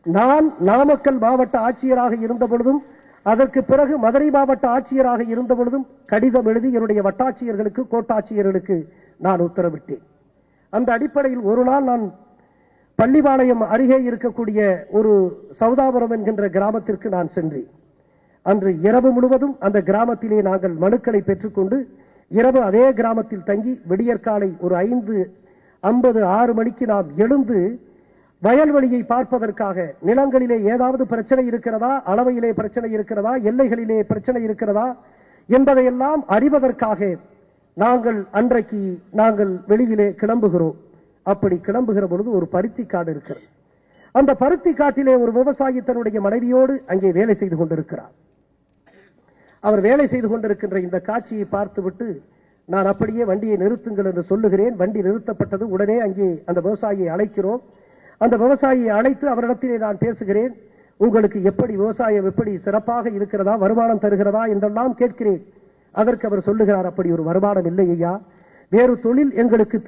நான் நாமக்கல் மாவட்ட ஆட்சியராக இருந்த பொழுதும் அதற்கு பிறகு மதுரை மாவட்ட ஆட்சியராக இருந்த பொழுதும் கடிதம் எழுதி என்னுடைய வட்டாட்சியர்களுக்கு, கோட்டாட்சியர்களுக்கு நான் உத்தரவிட்டேன். அந்த அடிப்படையில் ஒரு நாள் நான் பள்ளிப்பாளையம் அருகே இருக்கக்கூடிய ஒரு சௌதாபுரம் என்கின்ற கிராமத்திற்கு நான் சென்றேன். அன்று இரவு முழுவதும் அந்த கிராமத்திலே நாங்கள் மனுக்களை பெற்றுக்கொண்டு இரவு அதே கிராமத்தில் தங்கி விடியற்காலை ஒரு 5:50-6 மணிக்கு நாம் எழுந்து வயல்வெளியை பார்ப்பதற்காக, நிலங்களிலே ஏதாவது பிரச்சனை இருக்கிறதா, அளவையிலே பிரச்சனை இருக்கிறதா, எல்லைகளிலே பிரச்சனை இருக்கிறதா என்பதையெல்லாம் அறிவதற்காக அன்றைக்கு நாங்கள் வெளியிலே கிளம்புகிறோம். அப்படி கிளம்புகிற பொழுது ஒரு பருத்தி காடு இருக்கிறது. அந்த பருத்தி காட்டிலே ஒரு விவசாயி தன்னுடைய மனைவியோடு அங்கே வேலை செய்து கொண்டிருக்கிறார். அவர் வேலை செய்து கொண்டிருக்கின்ற இந்த காட்சியை பார்த்துவிட்டு நான் அப்படியே வண்டியை நிறுத்துங்கள் என்று சொல்லுகிறேன். வண்டி நிறுத்தப்பட்டது. உடனே அங்கே அந்த விவசாயியை அழைக்கிறோம். அந்த விவசாயியை அழைத்து அவரிடத்திலே நான் பேசுகிறேன். உங்களுக்கு எப்படி விவசாயம் எப்படி சிறப்பாக இருக்கிறதா, வருமானம் தருகிறதா என்றெல்லாம் கேட்கிறேன். அதற்கு அவர் சொல்லுகிறார், அப்படி ஒரு வருமானம் இல்லை ஐயா, வேறு தொழில் எங்களுக்கு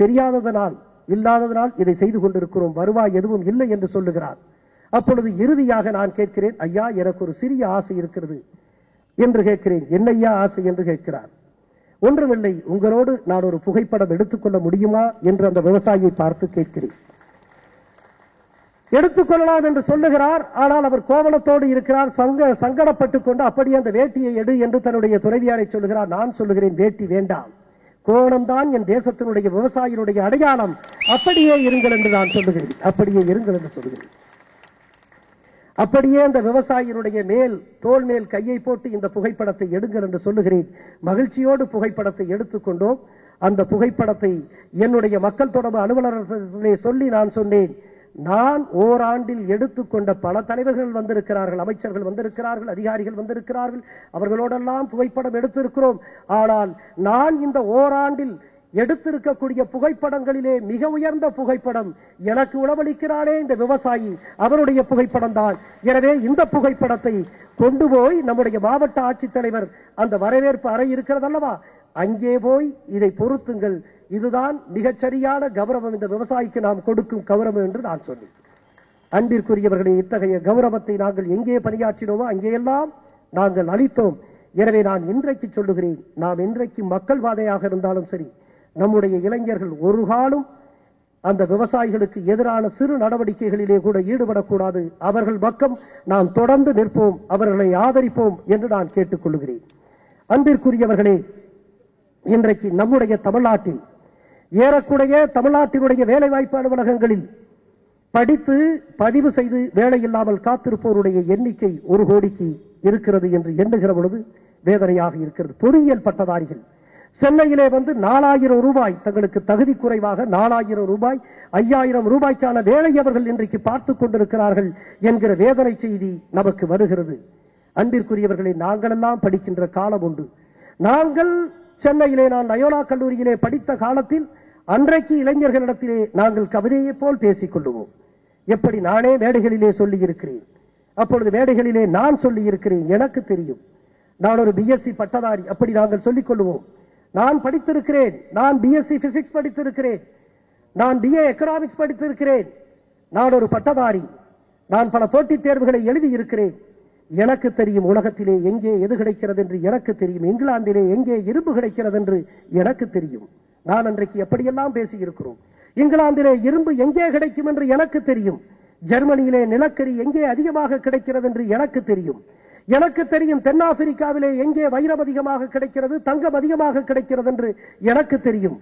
இல்லாததனால் இதை செய்து கொண்டிருக்கிறோம், வருவாய் எதுவும் இல்லை என்று சொல்லுகிறார். அப்பொழுது இறுதியாக நான் கேட்கிறேன், ஐயா எனக்கு ஒரு சிறிய ஆசை இருக்கிறது என்று கேட்கிறேன். என்னையா ஆசை என்று கேட்கிறார். ஒன்றுமில்லை, உங்களோடு நான் ஒரு புகைப்படம் எடுத்துக்கொள்ள முடியுமா என்று அந்த விவசாயியை பார்த்து கேட்கிறேன். எடுத்துக்கொள்ளலாம் என்று சொல்லுகிறார். ஆனால் அவர் கோவணத்தோடு இருக்கிறார், சங்கடப்பட்டுக் கொண்டு அப்படியே அந்த வேட்டியை எடு என்று தன்னுடைய துணைவியாரை சொல்லுகிறார். நான் சொல்லுகிறேன், வேட்டி வேண்டாம், கோவணம்தான் என் தேசத்தினுடைய விவசாயினுடைய அடையாளம், அப்படியே இருங்கள் என்று நான் சொல்லுகிறேன். அப்படியே அந்த விவசாயினுடைய தோல் மேல் கையை போட்டு இந்த புகைப்படத்தை எடுங்கள் என்று சொல்லுகிறேன். மகிழ்ச்சியோடு புகைப்படத்தை எடுத்துக்கொண்டோம். அந்த புகைப்படத்தை என்னுடைய மக்கள் தொடர்பு அலுவலர்களே சொல்லி நான் சொன்னேன், நான் ஓராண்டில் எடுத்துக்கொண்ட பல தலைவர்கள் வந்திருக்கிறார்கள், அமைச்சர்கள் வந்திருக்கிறார்கள், அதிகாரிகள் வந்திருக்கிறார்கள், அவர்களோடெல்லாம் புகைப்படம் எடுத்திருக்கிறோம். ஆனால் நான் இந்த ஓராண்டில் எடுத்திருக்கக்கூடிய புகைப்படங்களிலே மிக உயர்ந்த புகைப்படம் எனக்கு உணவளிக்கிறானே இந்த விவசாயி, அவருடைய புகைப்படம் தான். எனவே இந்த புகைப்படத்தை கொண்டு போய் நம்முடைய மாவட்ட ஆட்சித்தலைவர் அந்த வரவேற்பு அறை இருக்கிறது அல்லவா, அங்கே போய் இதை பொருத்துங்கள். இதுதான் மிகச்சரியான கௌரவம், இந்த விவசாயிக்கு நாம் கொடுக்கும் கௌரவம் என்று நான் சொன்னேன். அன்பிற்குரியவர்களே, இத்தகைய கௌரவத்தை நாங்கள் எங்கே பணியாற்றினோமோ அங்கேயெல்லாம் நாங்கள் அளித்தோம். எனவே நான் இன்றைக்கு சொல்லுகிறேன், நாம் இன்றைக்கு மக்கள்வாதையாக இருந்தாலும் சரி, நம்முடைய இளைஞர்கள் ஒரு காலம் அந்த விவசாயிகளுக்கு எதிரான சிறு நடவடிக்கைகளிலே கூட ஈடுபடக்கூடாது. அவர்கள் பக்கம் நாம் தொடர்ந்து நிற்போம், அவர்களை ஆதரிப்போம் என்று நான் கேட்டுக்கொள்கிறேன். அன்பிற்குரியவர்களே, இன்றைக்கு நம்முடைய தமிழ்நாட்டில் ஏறக்குறைய தமிழ்நாட்டினுடைய வேலைவாய்ப்பு அலுவலகங்களில் படித்து பதிவு செய்து வேலை இல்லாமல் காத்திருப்போருடைய எண்ணிக்கை 1 கோடிக்கு இருக்கிறது என்று எண்ணுகிற பொழுது வேதனையாக இருக்கிறது. பொறியியல் பட்டதாரிகள் சென்னையிலே வந்து 4000 ரூபாய், தங்களுக்கு தகுதி குறைவாக 4000 ரூபாய், 5000 ரூபாய்க்கான வேலை அவர்கள் இன்றைக்கு பார்த்துக் கொண்டிருக்கிறார்கள் என்கிற வேதனை செய்தி நமக்கு வருகிறது. அன்பிற்குரியவர்களை, நாங்களெல்லாம் படிக்கின்ற காலம் உண்டு. நாங்கள் சென்னையிலே, நான் நயோலா கல்லூரியிலே படித்த காலத்தில் அன்றைக்கு இளைஞர்களிடத்திலே நாங்கள் கவிதையை போல் பேசிக் கொள்ளுவோம். எப்படி நானே மேடைகளிலே சொல்லி இருக்கிறேன், அப்பொழுது மேடைகளிலே நான் சொல்லி இருக்கிறேன், எனக்கு தெரியும், நான் ஒரு பிஎஸ்சி பட்டதாரி, அப்படி நாங்கள் சொல்லிக் கொள்ளுவோம். நான் படித்திருக்கிறேன், நான் பிஎஸ்சி பிசிக்ஸ் படித்திருக்கிறேன், நான் பிஏ எக்கனாமிக்ஸ் படித்திருக்கிறேன், நான் ஒரு பட்டதாரி, நான் பல போட்டித் தேர்வுகளை எழுதி இருக்கிறேன், எனக்கு தெரியும் உலகத்திலே எங்கே எது கிடைக்கிறது என்று எனக்கு தெரியும், இங்கிலாந்திலே எங்கே இரும்பு கிடைக்கிறது என்று எனக்கு தெரியும். நான் அன்றைக்கு எப்படியெல்லாம் பேசி இருக்கிறோம். இங்கிலாந்திலே இரும்பு எங்கே கிடைக்கும் என்று எனக்கு தெரியும், ஜெர்மனியிலே நிலக்கரி எங்கே அதிகமாக கிடைக்கிறது என்று எனக்கு தெரியும், எனக்கு தெரியும் தென்னாப்பிரிக்காவிலே எங்கே வைரம் அதிகமாக கிடைக்கிறது, தங்கம் அதிகமாக கிடைக்கிறது என்று எனக்கு தெரியும்,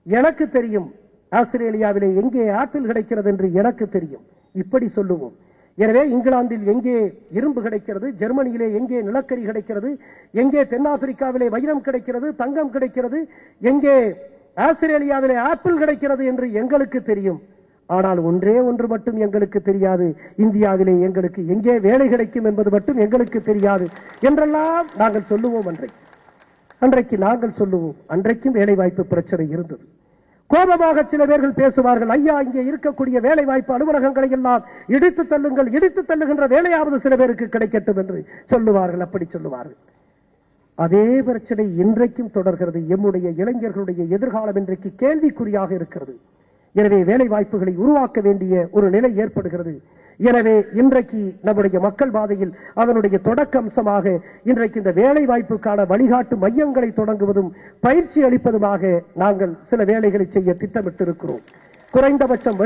எனக்கு தெரியும் ஆஸ்திரேலியாவிலே எங்கே ஆப்பிள் கிடைக்கிறது என்று எனக்கு தெரியும். இப்படி சொல்லுவோம். எனவே இங்கிலாந்தில் எங்கே இரும்பு கிடைக்கிறது, ஜெர்மனியிலே எங்கே நிலக்கரி கிடைக்கிறது, எங்கே தென்னாப்பிரிக்காவிலே வைரம் கிடைக்கிறது, தங்கம் கிடைக்கிறது, எங்கே ஆஸ்திரேலியாவிலே ஆப்பிள் கிடைக்கிறது என்று எங்களுக்கு தெரியும். ஆனால் ஒன்றே ஒன்று மட்டும் எங்களுக்கு தெரியாது, இந்தியாவிலே எங்களுக்கு எங்கே வேலை கிடைக்கும் என்பது மட்டும் எங்களுக்கு தெரியாது என்றெல்லாம் நாங்கள் சொல்லுவோம். அன்றைக்கு நாங்கள் சொல்லுவோம், அன்றைக்கும் வேலை வாய்ப்பு பிரச்சனை இருந்தது. கோபமாக சில பேர்கள் பேசுவார்கள், ஐயா இங்கே இருக்கக்கூடிய வேலை வாய்ப்பு அலுவலகங்களை எல்லாம் இடித்து தள்ளுங்கள், இடித்து தள்ளுகின்ற வேலையாவது சில பேருக்கு கிடைக்கட்டும் என்று சொல்லுவார்கள். அப்படி சொல்லுவார்கள். அதே பிரச்சனை இன்றைக்கும் தொடர்கிறது. எம்முடைய இளைஞர்களுடைய எதிர்காலம் இன்றைக்கு கேள்விக்குறியாக இருக்கிறது. எனவே வேலை வாய்ப்புகளை உருவாக்க வேண்டிய ஒரு நிலை ஏற்படுகிறது. எனவே இன்றைக்கு நம்முடைய மக்கள் பாதையில் அதனுடைய தொடக்க அம்சமாக இன்றைக்கு இந்த வேலை வாய்ப்புக்கான வழிகாட்டு மையங்களை தொடங்குவதும் பயிற்சி அளிப்பதுமாக நாங்கள் சில வேலைகளை செய்ய திட்டமிட்டிருக்கிறோம். குறைந்தபட்சம்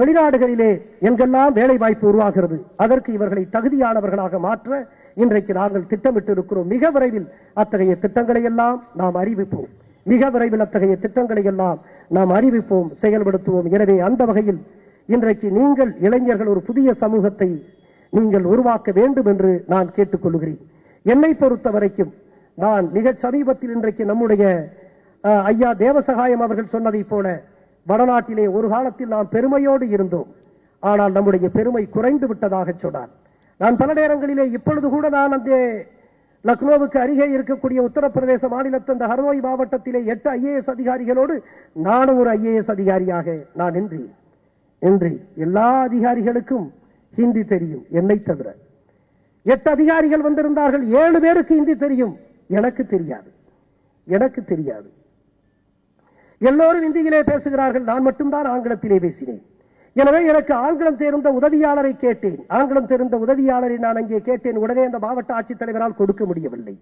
வெளிநாடுகளிலே எங்கெல்லாம் வேலை வாய்ப்பு உருவாகிறது அதற்கு இவர்களை தகுதியானவர்களாக மாற்ற இன்றைக்கு நாங்கள் திட்டமிட்டிருக்கிறோம். மிக விரைவில் அத்தகைய திட்டங்களை எல்லாம் நாம் அறிவிப்போம். மிக விரைவில் அத்தகைய திட்டங்களை எல்லாம் நாம் அறிவிப்போம், செயல்படுத்துவோம். எனவே அந்த வகையில் இன்றைக்கு நீங்கள் இளைஞர்கள் ஒரு புதிய சமூகத்தை நீங்கள் உருவாக்க வேண்டும் என்று நான் கேட்டுக்கொள்கிறேன். என்னை பொறுத்த வரைக்கும் நான் மிக சமீபத்தில் இன்றைக்கு நம்முடைய ஐயா தேவசகாயம் அவர்கள் சொன்னதை போல வடநாட்டிலே ஒரு காலத்தில் நாம் பெருமையோடு இருந்தோம், ஆனால் நம்முடைய பெருமை குறைந்து விட்டதாக சொன்னார். நான் பல நேரங்களிலே இப்பொழுது கூட நான் அந்த லக்னோவுக்கு அருகே இருக்கக்கூடிய உத்தரப்பிரதேச மாநிலத்தின் அந்த ஹர்தோய் மாவட்டத்திலே 8 IAS அதிகாரிகளோடு நானும் ஒரு IAS அதிகாரியாக நான் இன்று எல்லா அதிகாரிகளுக்கும் ஹிந்தி தெரியும், என்னை தவிர 8 அதிகாரிகள் வந்திருந்தார்கள். 7 பேருக்கு ஹிந்தி தெரியும், எனக்கு தெரியாது. எல்லோரும் இந்தியிலே பேசுகிறார்கள், நான் மட்டும்தான் ஆங்கிலத்திலே பேசினேன். எனவே எனக்கு ஆங்கிலம் தெரிந்த உதவியாளரை கேட்டேன். ஆங்கிலம் தெரிந்த உதவியாளரை நான் அங்கே கேட்டேன். உடனே அந்த மாவட்ட ஆட்சித்தலைவரால் கொடுக்க முடியவில்லை.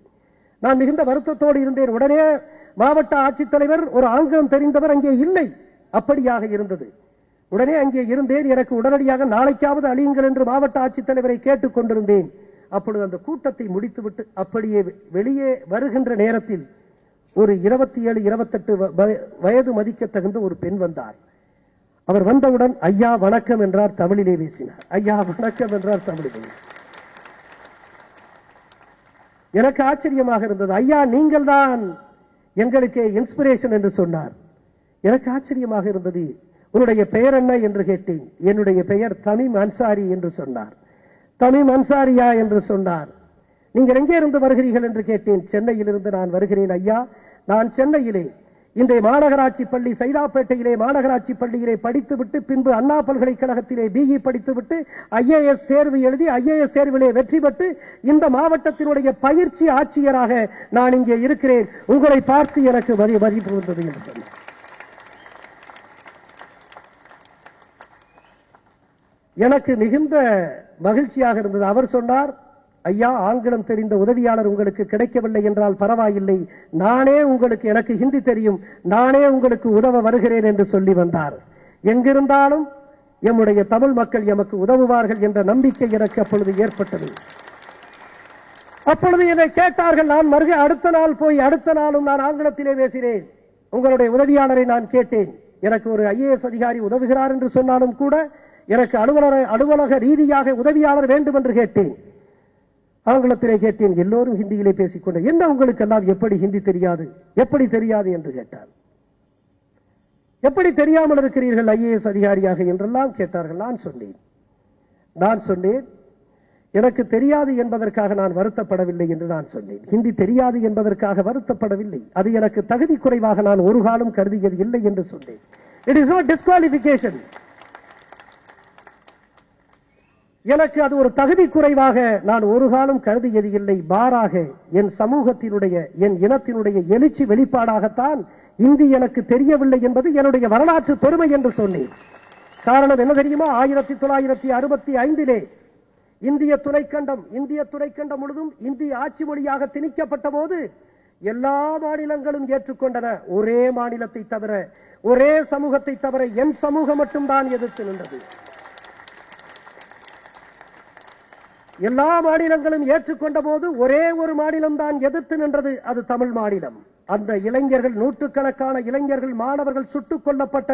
நான் மிகுந்த வருத்தத்தோடு இருந்தேன். உடனே மாவட்ட ஆட்சித்தலைவர் ஒரு ஆங்கிலம் தெரிந்தவர் அங்கே இல்லை. அப்படியாக இருந்தது. உடனே அங்கே இருந்தேன். எனக்கு உடனடியாக நாளைக்காவது அழியுங்கள் என்று மாவட்ட ஆட்சித்தலைவரை கேட்டுக் கொண்டிருந்தேன். அப்பொழுது அந்த கூட்டத்தை முடித்துவிட்டு அப்படியே வெளியே வருகின்ற நேரத்தில் ஒரு 27, 28 வயது மதிக்க தகுந்த ஒரு பெண் வந்தார். அவர் வந்தவுடன் ஐயா வணக்கம் என்றார், தமிழிலே பேசினார். ஐயா வணக்கம் என்றார் தமிழிலே. எனக்கு ஆச்சரியமாக இருந்தது. ஐயா நீங்கள் தான் எங்களுக்கு இன்ஸ்பிரேஷன் என்று சொன்னார். எனக்கு ஆச்சரியமாக இருந்தது. உன்னுடைய பெயர் என்ன என்று கேட்டேன். என்னுடைய பெயர் தமீம் அன்சாரி என்று சொன்னார். தமீம் அன்சாரியா என்று சொன்னார். நீங்கள் எங்கே இருந்து வருகிறீர்கள் என்று கேட்டேன். சென்னையிலிருந்து நான் வருகிறேன் ஐயா. நான் சென்னையிலே இன்றைய மாநகராட்சி பள்ளி சைதாப்பேட்டையிலே மாநகராட்சி பள்ளியிலே படித்துவிட்டு பின்பு அண்ணா பல்கலைக்கழகத்திலே பிஇ படித்துவிட்டு ஐஏஎஸ் தேர்வு எழுதி ஐஏஎஸ் தேர்விலே வெற்றி பெற்று இந்த மாவட்டத்தினுடைய பயிற்சி ஆட்சியராக நான் இங்கே இருக்கிறேன். உங்களை பார்த்து எனக்கு மதிப்பு வந்தது என்று சொன்னார். எனக்கு மிகுந்த மகிழ்ச்சியாக இருந்தது. அவர் சொன்னார், ஐயா, ஆங்கிலம் தெரிந்த உதவியாளர் உங்களுக்கு கிடைக்கவில்லை என்றால் பரவாயில்லை, நானே உங்களுக்கு, எனக்கு ஹிந்தி தெரியும், நானே உங்களுக்கு உதவ வருகிறேன் என்று சொல்லி வந்தார். எங்கிருந்தாலும் எம்முடைய தமிழ் மக்கள் எமக்கு உதவுவார்கள் என்ற நம்பிக்கை எனக்கு அப்பொழுது ஏற்பட்டது. அப்பொழுது என்னை கேட்டார்கள். நான் அடுத்த நாள் போய் அடுத்த நாளும் நான் ஆங்கிலத்திலே பேசினேன். உங்களுடைய உதவியாளரை நான் கேட்டேன். எனக்கு ஒரு ஐஏஎஸ் அதிகாரி உதவுகிறார் என்று சொன்னாலும் கூட எனக்கு அலுவலக ரீதியாக உதவியாளர் வேண்டும் என்று கேட்டேன். ஆங்கிலத்திலே கேட்டேன். எல்லோரும் ஹிந்தியிலே பேசிக்கொண்டு, என்ன உங்களுக்கு எல்லாம் எப்படி ஹிந்தி தெரியாது, எப்படி தெரியாது என்று கேட்டார். எப்படி தெரியாமல் இருக்கிறீர்கள் ஐஏஎஸ் அதிகாரியாக என்றெல்லாம் கேட்டார்கள். நான் சொன்னேன் எனக்கு தெரியாது என்பதற்காக நான் வருத்தப்படவில்லை என்று நான் சொன்னேன். ஹிந்தி தெரியாது என்பதற்காக வருத்தப்படவில்லை. அது எனக்கு தகுதி குறைவாக நான் ஒரு காலம் கருதியது இல்லை என்று சொன்னேன். It is not disqualification. எனக்கு அது ஒரு தகுதி குறைவாக நான் ஒரு காலம் கருதியது இல்லை. மாறாக என் சமூகத்தினுடைய, என் இனத்தினுடைய எழுச்சி வெளிப்பாடாகத்தான் இந்தி எனக்கு தெரியவில்லை என்பது என்னுடைய வரலாற்று பெருமை என்று சொன்னேன். காரணம் என்ன தெரியுமா? 1965 இந்திய துணைக்கண்டம் முழுதும் இந்தி ஆட்சி மொழியாக திணிக்கப்பட்ட போது எல்லா மாநிலங்களும் ஏற்றுக்கொண்டன. ஒரே மாநிலத்தை தவிர, ஒரே சமூகத்தை தவிர என் சமூகம் மட்டும்தான் எதிர்த்து நின்றது. எல்லா மாநிலங்களும் ஏற்றுக்கொண்ட போது ஒரே ஒரு மாநிலம் தான் எதிர்த்து நின்றது, அது தமிழ் மாநிலம். அந்த இளைஞர்கள், நூற்றுக்கணக்கான இளைஞர்கள், மாணவர்கள் சுட்டுக் கொல்லப்பட்ட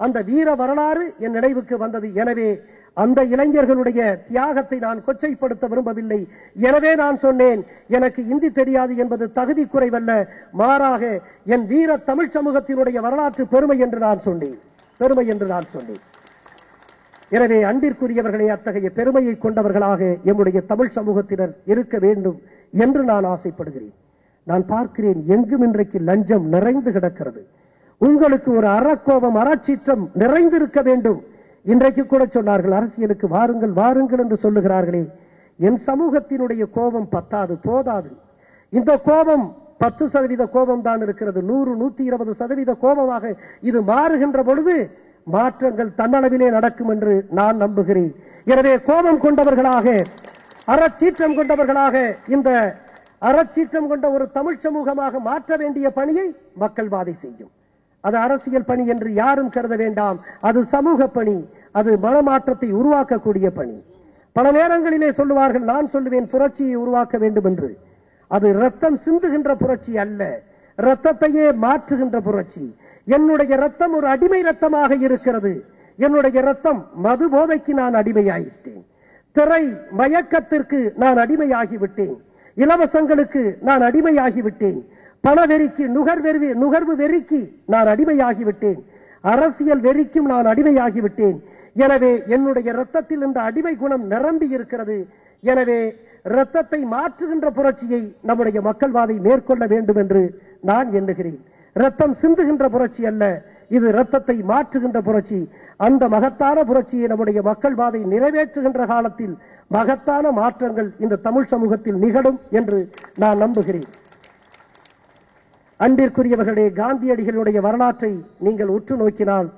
அந்த வீர வரலாறு என் நினைவுக்கு வந்தது. எனவே அந்த இளைஞர்களுடைய தியாகத்தை நான் கொச்சைப்படுத்த விரும்பவில்லை. எனவே நான் சொன்னேன், எனக்கு இந்தி தெரியாது என்பது தகுதி குறைவல்ல, மாறாக என் வீர தமிழ் சமூகத்தினுடைய வரலாற்று பெருமை என்று நான் சொன்னேன். எனவே அன்பிற்குரியவர்களே, அத்தகைய பெருமையை கொண்டவர்களாக எம்முடைய தமிழ் சமூகத்தினர் இருக்க வேண்டும் என்று நான் ஆசைப்படுகிறேன். நான் பார்க்கிறேன், எங்கும் இன்றைக்கு லஞ்சம் நிறைந்து கிடக்கிறது. உங்களுக்கு ஒரு அறக்கோபம், அறச்சீற்றம் நிறைந்திருக்க வேண்டும். இன்றைக்கு கூட சொன்னார்கள், அரசியலுக்கு வாருங்கள் வாருங்கள் என்று சொல்லுகிறார்களே. என் சமூகத்தினுடைய கோபம் போதாது. இந்த கோபம் 10% கோபம் தான் இருக்கிறது. 100, 120% கோபமாக இது மாறுகின்ற பொழுது மாற்றங்கள் தன்னளவிலே நடக்கும் என்று நான் நம்புகிறேன். எனவே கோபம் கொண்டவர்களாக, அறச்சீற்றம் கொண்டவர்களாக, இந்த அறச்சீற்றம் கொண்ட ஒரு தமிழ் சமூகமாக மாற்ற வேண்டிய பணியை மக்கள்வாதி செய்யும். அது அரசியல் பணி என்று யாரும் கருத வேண்டாம். அது சமூக பணி, அது மனமாற்றத்தை உருவாக்கக்கூடிய பணி. பல நேரங்களிலே சொல்லுவார்கள், நான் சொல்லுவேன் புரட்சியை உருவாக்க வேண்டும் என்று. அது ரத்தம் சிந்துகின்ற புரட்சி அல்ல, ரத்தத்தையே மாற்றுகின்ற புரட்சி. என்னுடைய ரத்தம் ஒரு அடிமை ரத்தமாக இருக்கிறது. என்னுடைய ரத்தம் மது போதைக்கு நான் அடிமையாகிவிட்டேன். திரை மயக்கத்திற்கு நான் அடிமையாகிவிட்டேன். இலவசங்களுக்கு நான் அடிமையாகிவிட்டேன். பணவெறிக்கு, நுகர்வு வெறிக்கு நான் அடிமையாகிவிட்டேன். அரசியல் வெறிக்கும் நான் அடிமையாகிவிட்டேன். எனவே என்னுடைய ரத்தத்தில் இந்த அடிமை குணம் நிரம்பி இருக்கிறது. எனவே ரத்தத்தை மாற்றுகின்ற புரட்சியை நம்முடைய மக்கள்வாதி மேற்கொள்ள வேண்டும் என்று நான் எண்ணுகிறேன். ரத்தம் சிந்துகின்ற புரட்சி அல்ல, இது ரத்தத்தை மாற்றுகின்ற புரட்சி. அந்த மகத்தான புரட்சியை நம்முடைய மக்கள்வாதை நிறைவேற்றுகின்ற காலத்தில் மகத்தான மாற்றங்கள் இந்த தமிழ் சமூகத்தில் நிகழும் என்று நான் நம்புகிறேன். அன்பிற்குரியவர்களே, காந்தியடிகளுடைய வரலாற்றை நீங்கள் உற்று நோக்கினால்,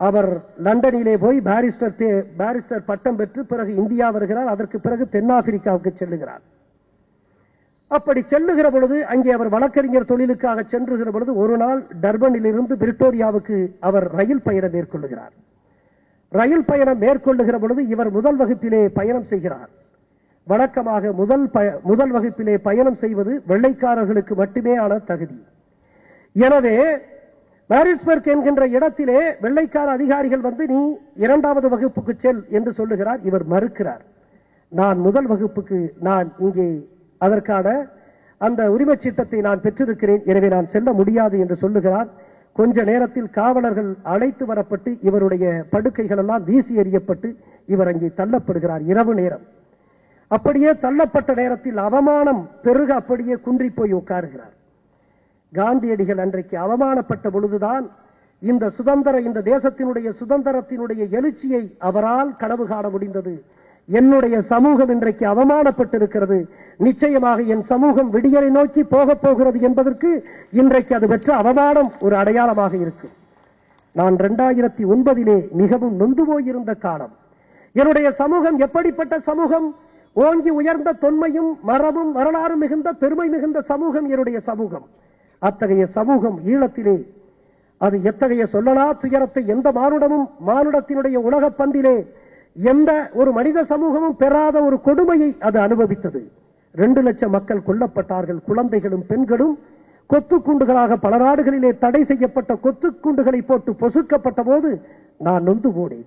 அவர் லண்டனிலே போய் பாரிஸ்டர் பட்டம் பெற்று பிறகு இந்தியா வருகிறார். அதற்கு பிறகு தென்னாப்பிரிக்காவுக்கு செல்லுகிறார். அப்படி செல்லுகிற பொழுது அங்கே அவர் வழக்கறிஞர் தொழிலுக்காக சென்றுகிற பொழுது ஒரு நாள் டர்பனில் இருந்து பிரிட்டோரியாவுக்கு அவர் ரயில் பயணம் மேற்கொள்ளுகிறார். ரயில் பயணம் மேற்கொள்ளுகிற பொழுது இவர் முதல் வகுப்பிலே பயணம் செய்கிறார். வழக்கமாக முதல் வகுப்பிலே பயணம் செய்வது வெள்ளைக்காரர்களுக்கு மட்டுமே ஆன தகுதி. எனவே மாரிஸ்பர்க் என்கின்ற இடத்திலே வெள்ளைக்கார அதிகாரிகள் வந்து, நீ 2வது வகுப்புக்கு செல் என்று சொல்லுகிறார். இவர் மறுக்கிறார். நான் முதல் வகுப்புக்கு, நான் இங்கே அதற்கான அந்த உரிமை சீட்டத்தை நான் பெற்றிருக்கிறேன், எனவே நான் செல்ல முடியாது என்று சொல்லுகிறார். கொஞ்ச நேரத்தில் காவலர்கள் அழைத்து வரப்பட்டு இவருடைய படுக்கைகள் எல்லாம் வீசி எறியப்பட்டு இவர் அங்கே தள்ளப்படுகிறார். இரவு நேரம். அப்படியே தள்ளப்பட்ட நேரத்தில் அவமானம் பெருக அப்படியே குன்றி போய் உட்காருகிறார். காந்தியடிகள் அன்றைக்கு அவமானப்பட்ட பொழுதுதான் இந்த தேசத்தினுடைய சுதந்திரத்தினுடைய எழுச்சியை அவரால் கனவு காண முடிந்தது. என்னுடைய சமூகம் இன்றைக்கு அவமானப்பட்டிருக்கிறது, நிச்சயமாக என் சமூகம் விடியலை நோக்கி போகப் போகிறது என்பதற்கு இன்றைக்கு அது பெற்ற அவமானம் ஒரு அடையாளமாக இருக்கு. நான் 2009 மிகவும் நொந்து போயிருந்த காலம். என்னுடைய சமூகம் எப்படிப்பட்ட சமூகம்? ஓங்கி உயர்ந்த தொன்மையும் மரபும் வரலாறு மிகுந்த பெருமை மிகுந்த சமூகம் என்னுடைய சமூகம். அத்தகைய சமூகம் ஈழத்திலே அது எத்தகைய சொல்லலா துயரத்தை எந்த மானுடத்தினுடைய உலக பந்திலே எந்த ஒரு மனித சமூகமும் பெறாத ஒரு கொடுமையை அது அனுபவித்தது. 2 லட்சம் மக்கள் கொல்லப்பட்டார்கள். குழந்தைகளும் பெண்களும் கொத்துக்குண்டுகளாக பல நாடுகளிலே தடை செய்யப்பட்ட கொத்துக்குண்டுகளை போட்டு பொசுக்கப்பட்ட போது நான் நொந்து போனேன்.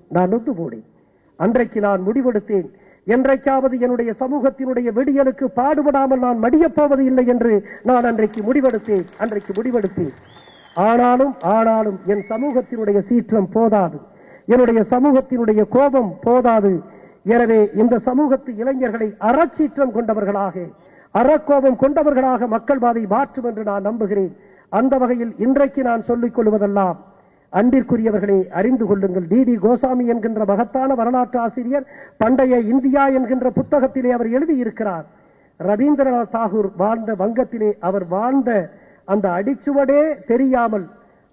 அன்றைக்கு நான் முடிவெடுத்தேன், என்றைக்காவது என்னுடைய சமூகத்தினுடைய விடியலுக்கு பாடுபடாமல் நான் மடியப் போவது இல்லை என்று நான் அன்றைக்கு முடிவெடுத்தேன். ஆனாலும் என் சமூகத்தினுடைய சீற்றம் போதாது, என்னுடைய சமூகத்தினுடைய கோபம் போதாது. எனவே இந்த சமூகத்து இளைஞர்களை அறச்சீற்றம் கொண்டவர்களாக, அறக்கோபம் கொண்டவர்களாக மக்கள் பாதை மாற்றும் என்று நான் நம்புகிறேன். அந்த வகையில் இன்றைக்கு நான் சொல்லிக் கொள்வதெல்லாம், அன்பிற்குரியவர்களே அறிந்து கொள்ளுங்கள். டி கோசாமி என்கின்ற மகத்தான வரலாற்று ஆசிரியர் பண்டைய இந்தியா என்கின்ற புத்தகத்திலே அவர் எழுதியிருக்கிறார். ரவீந்திரநாத் தாகூர் வாழ்ந்த வங்கத்திலே அவர் வாழ்ந்த அந்த அடிச்சுவடே தெரியாமல்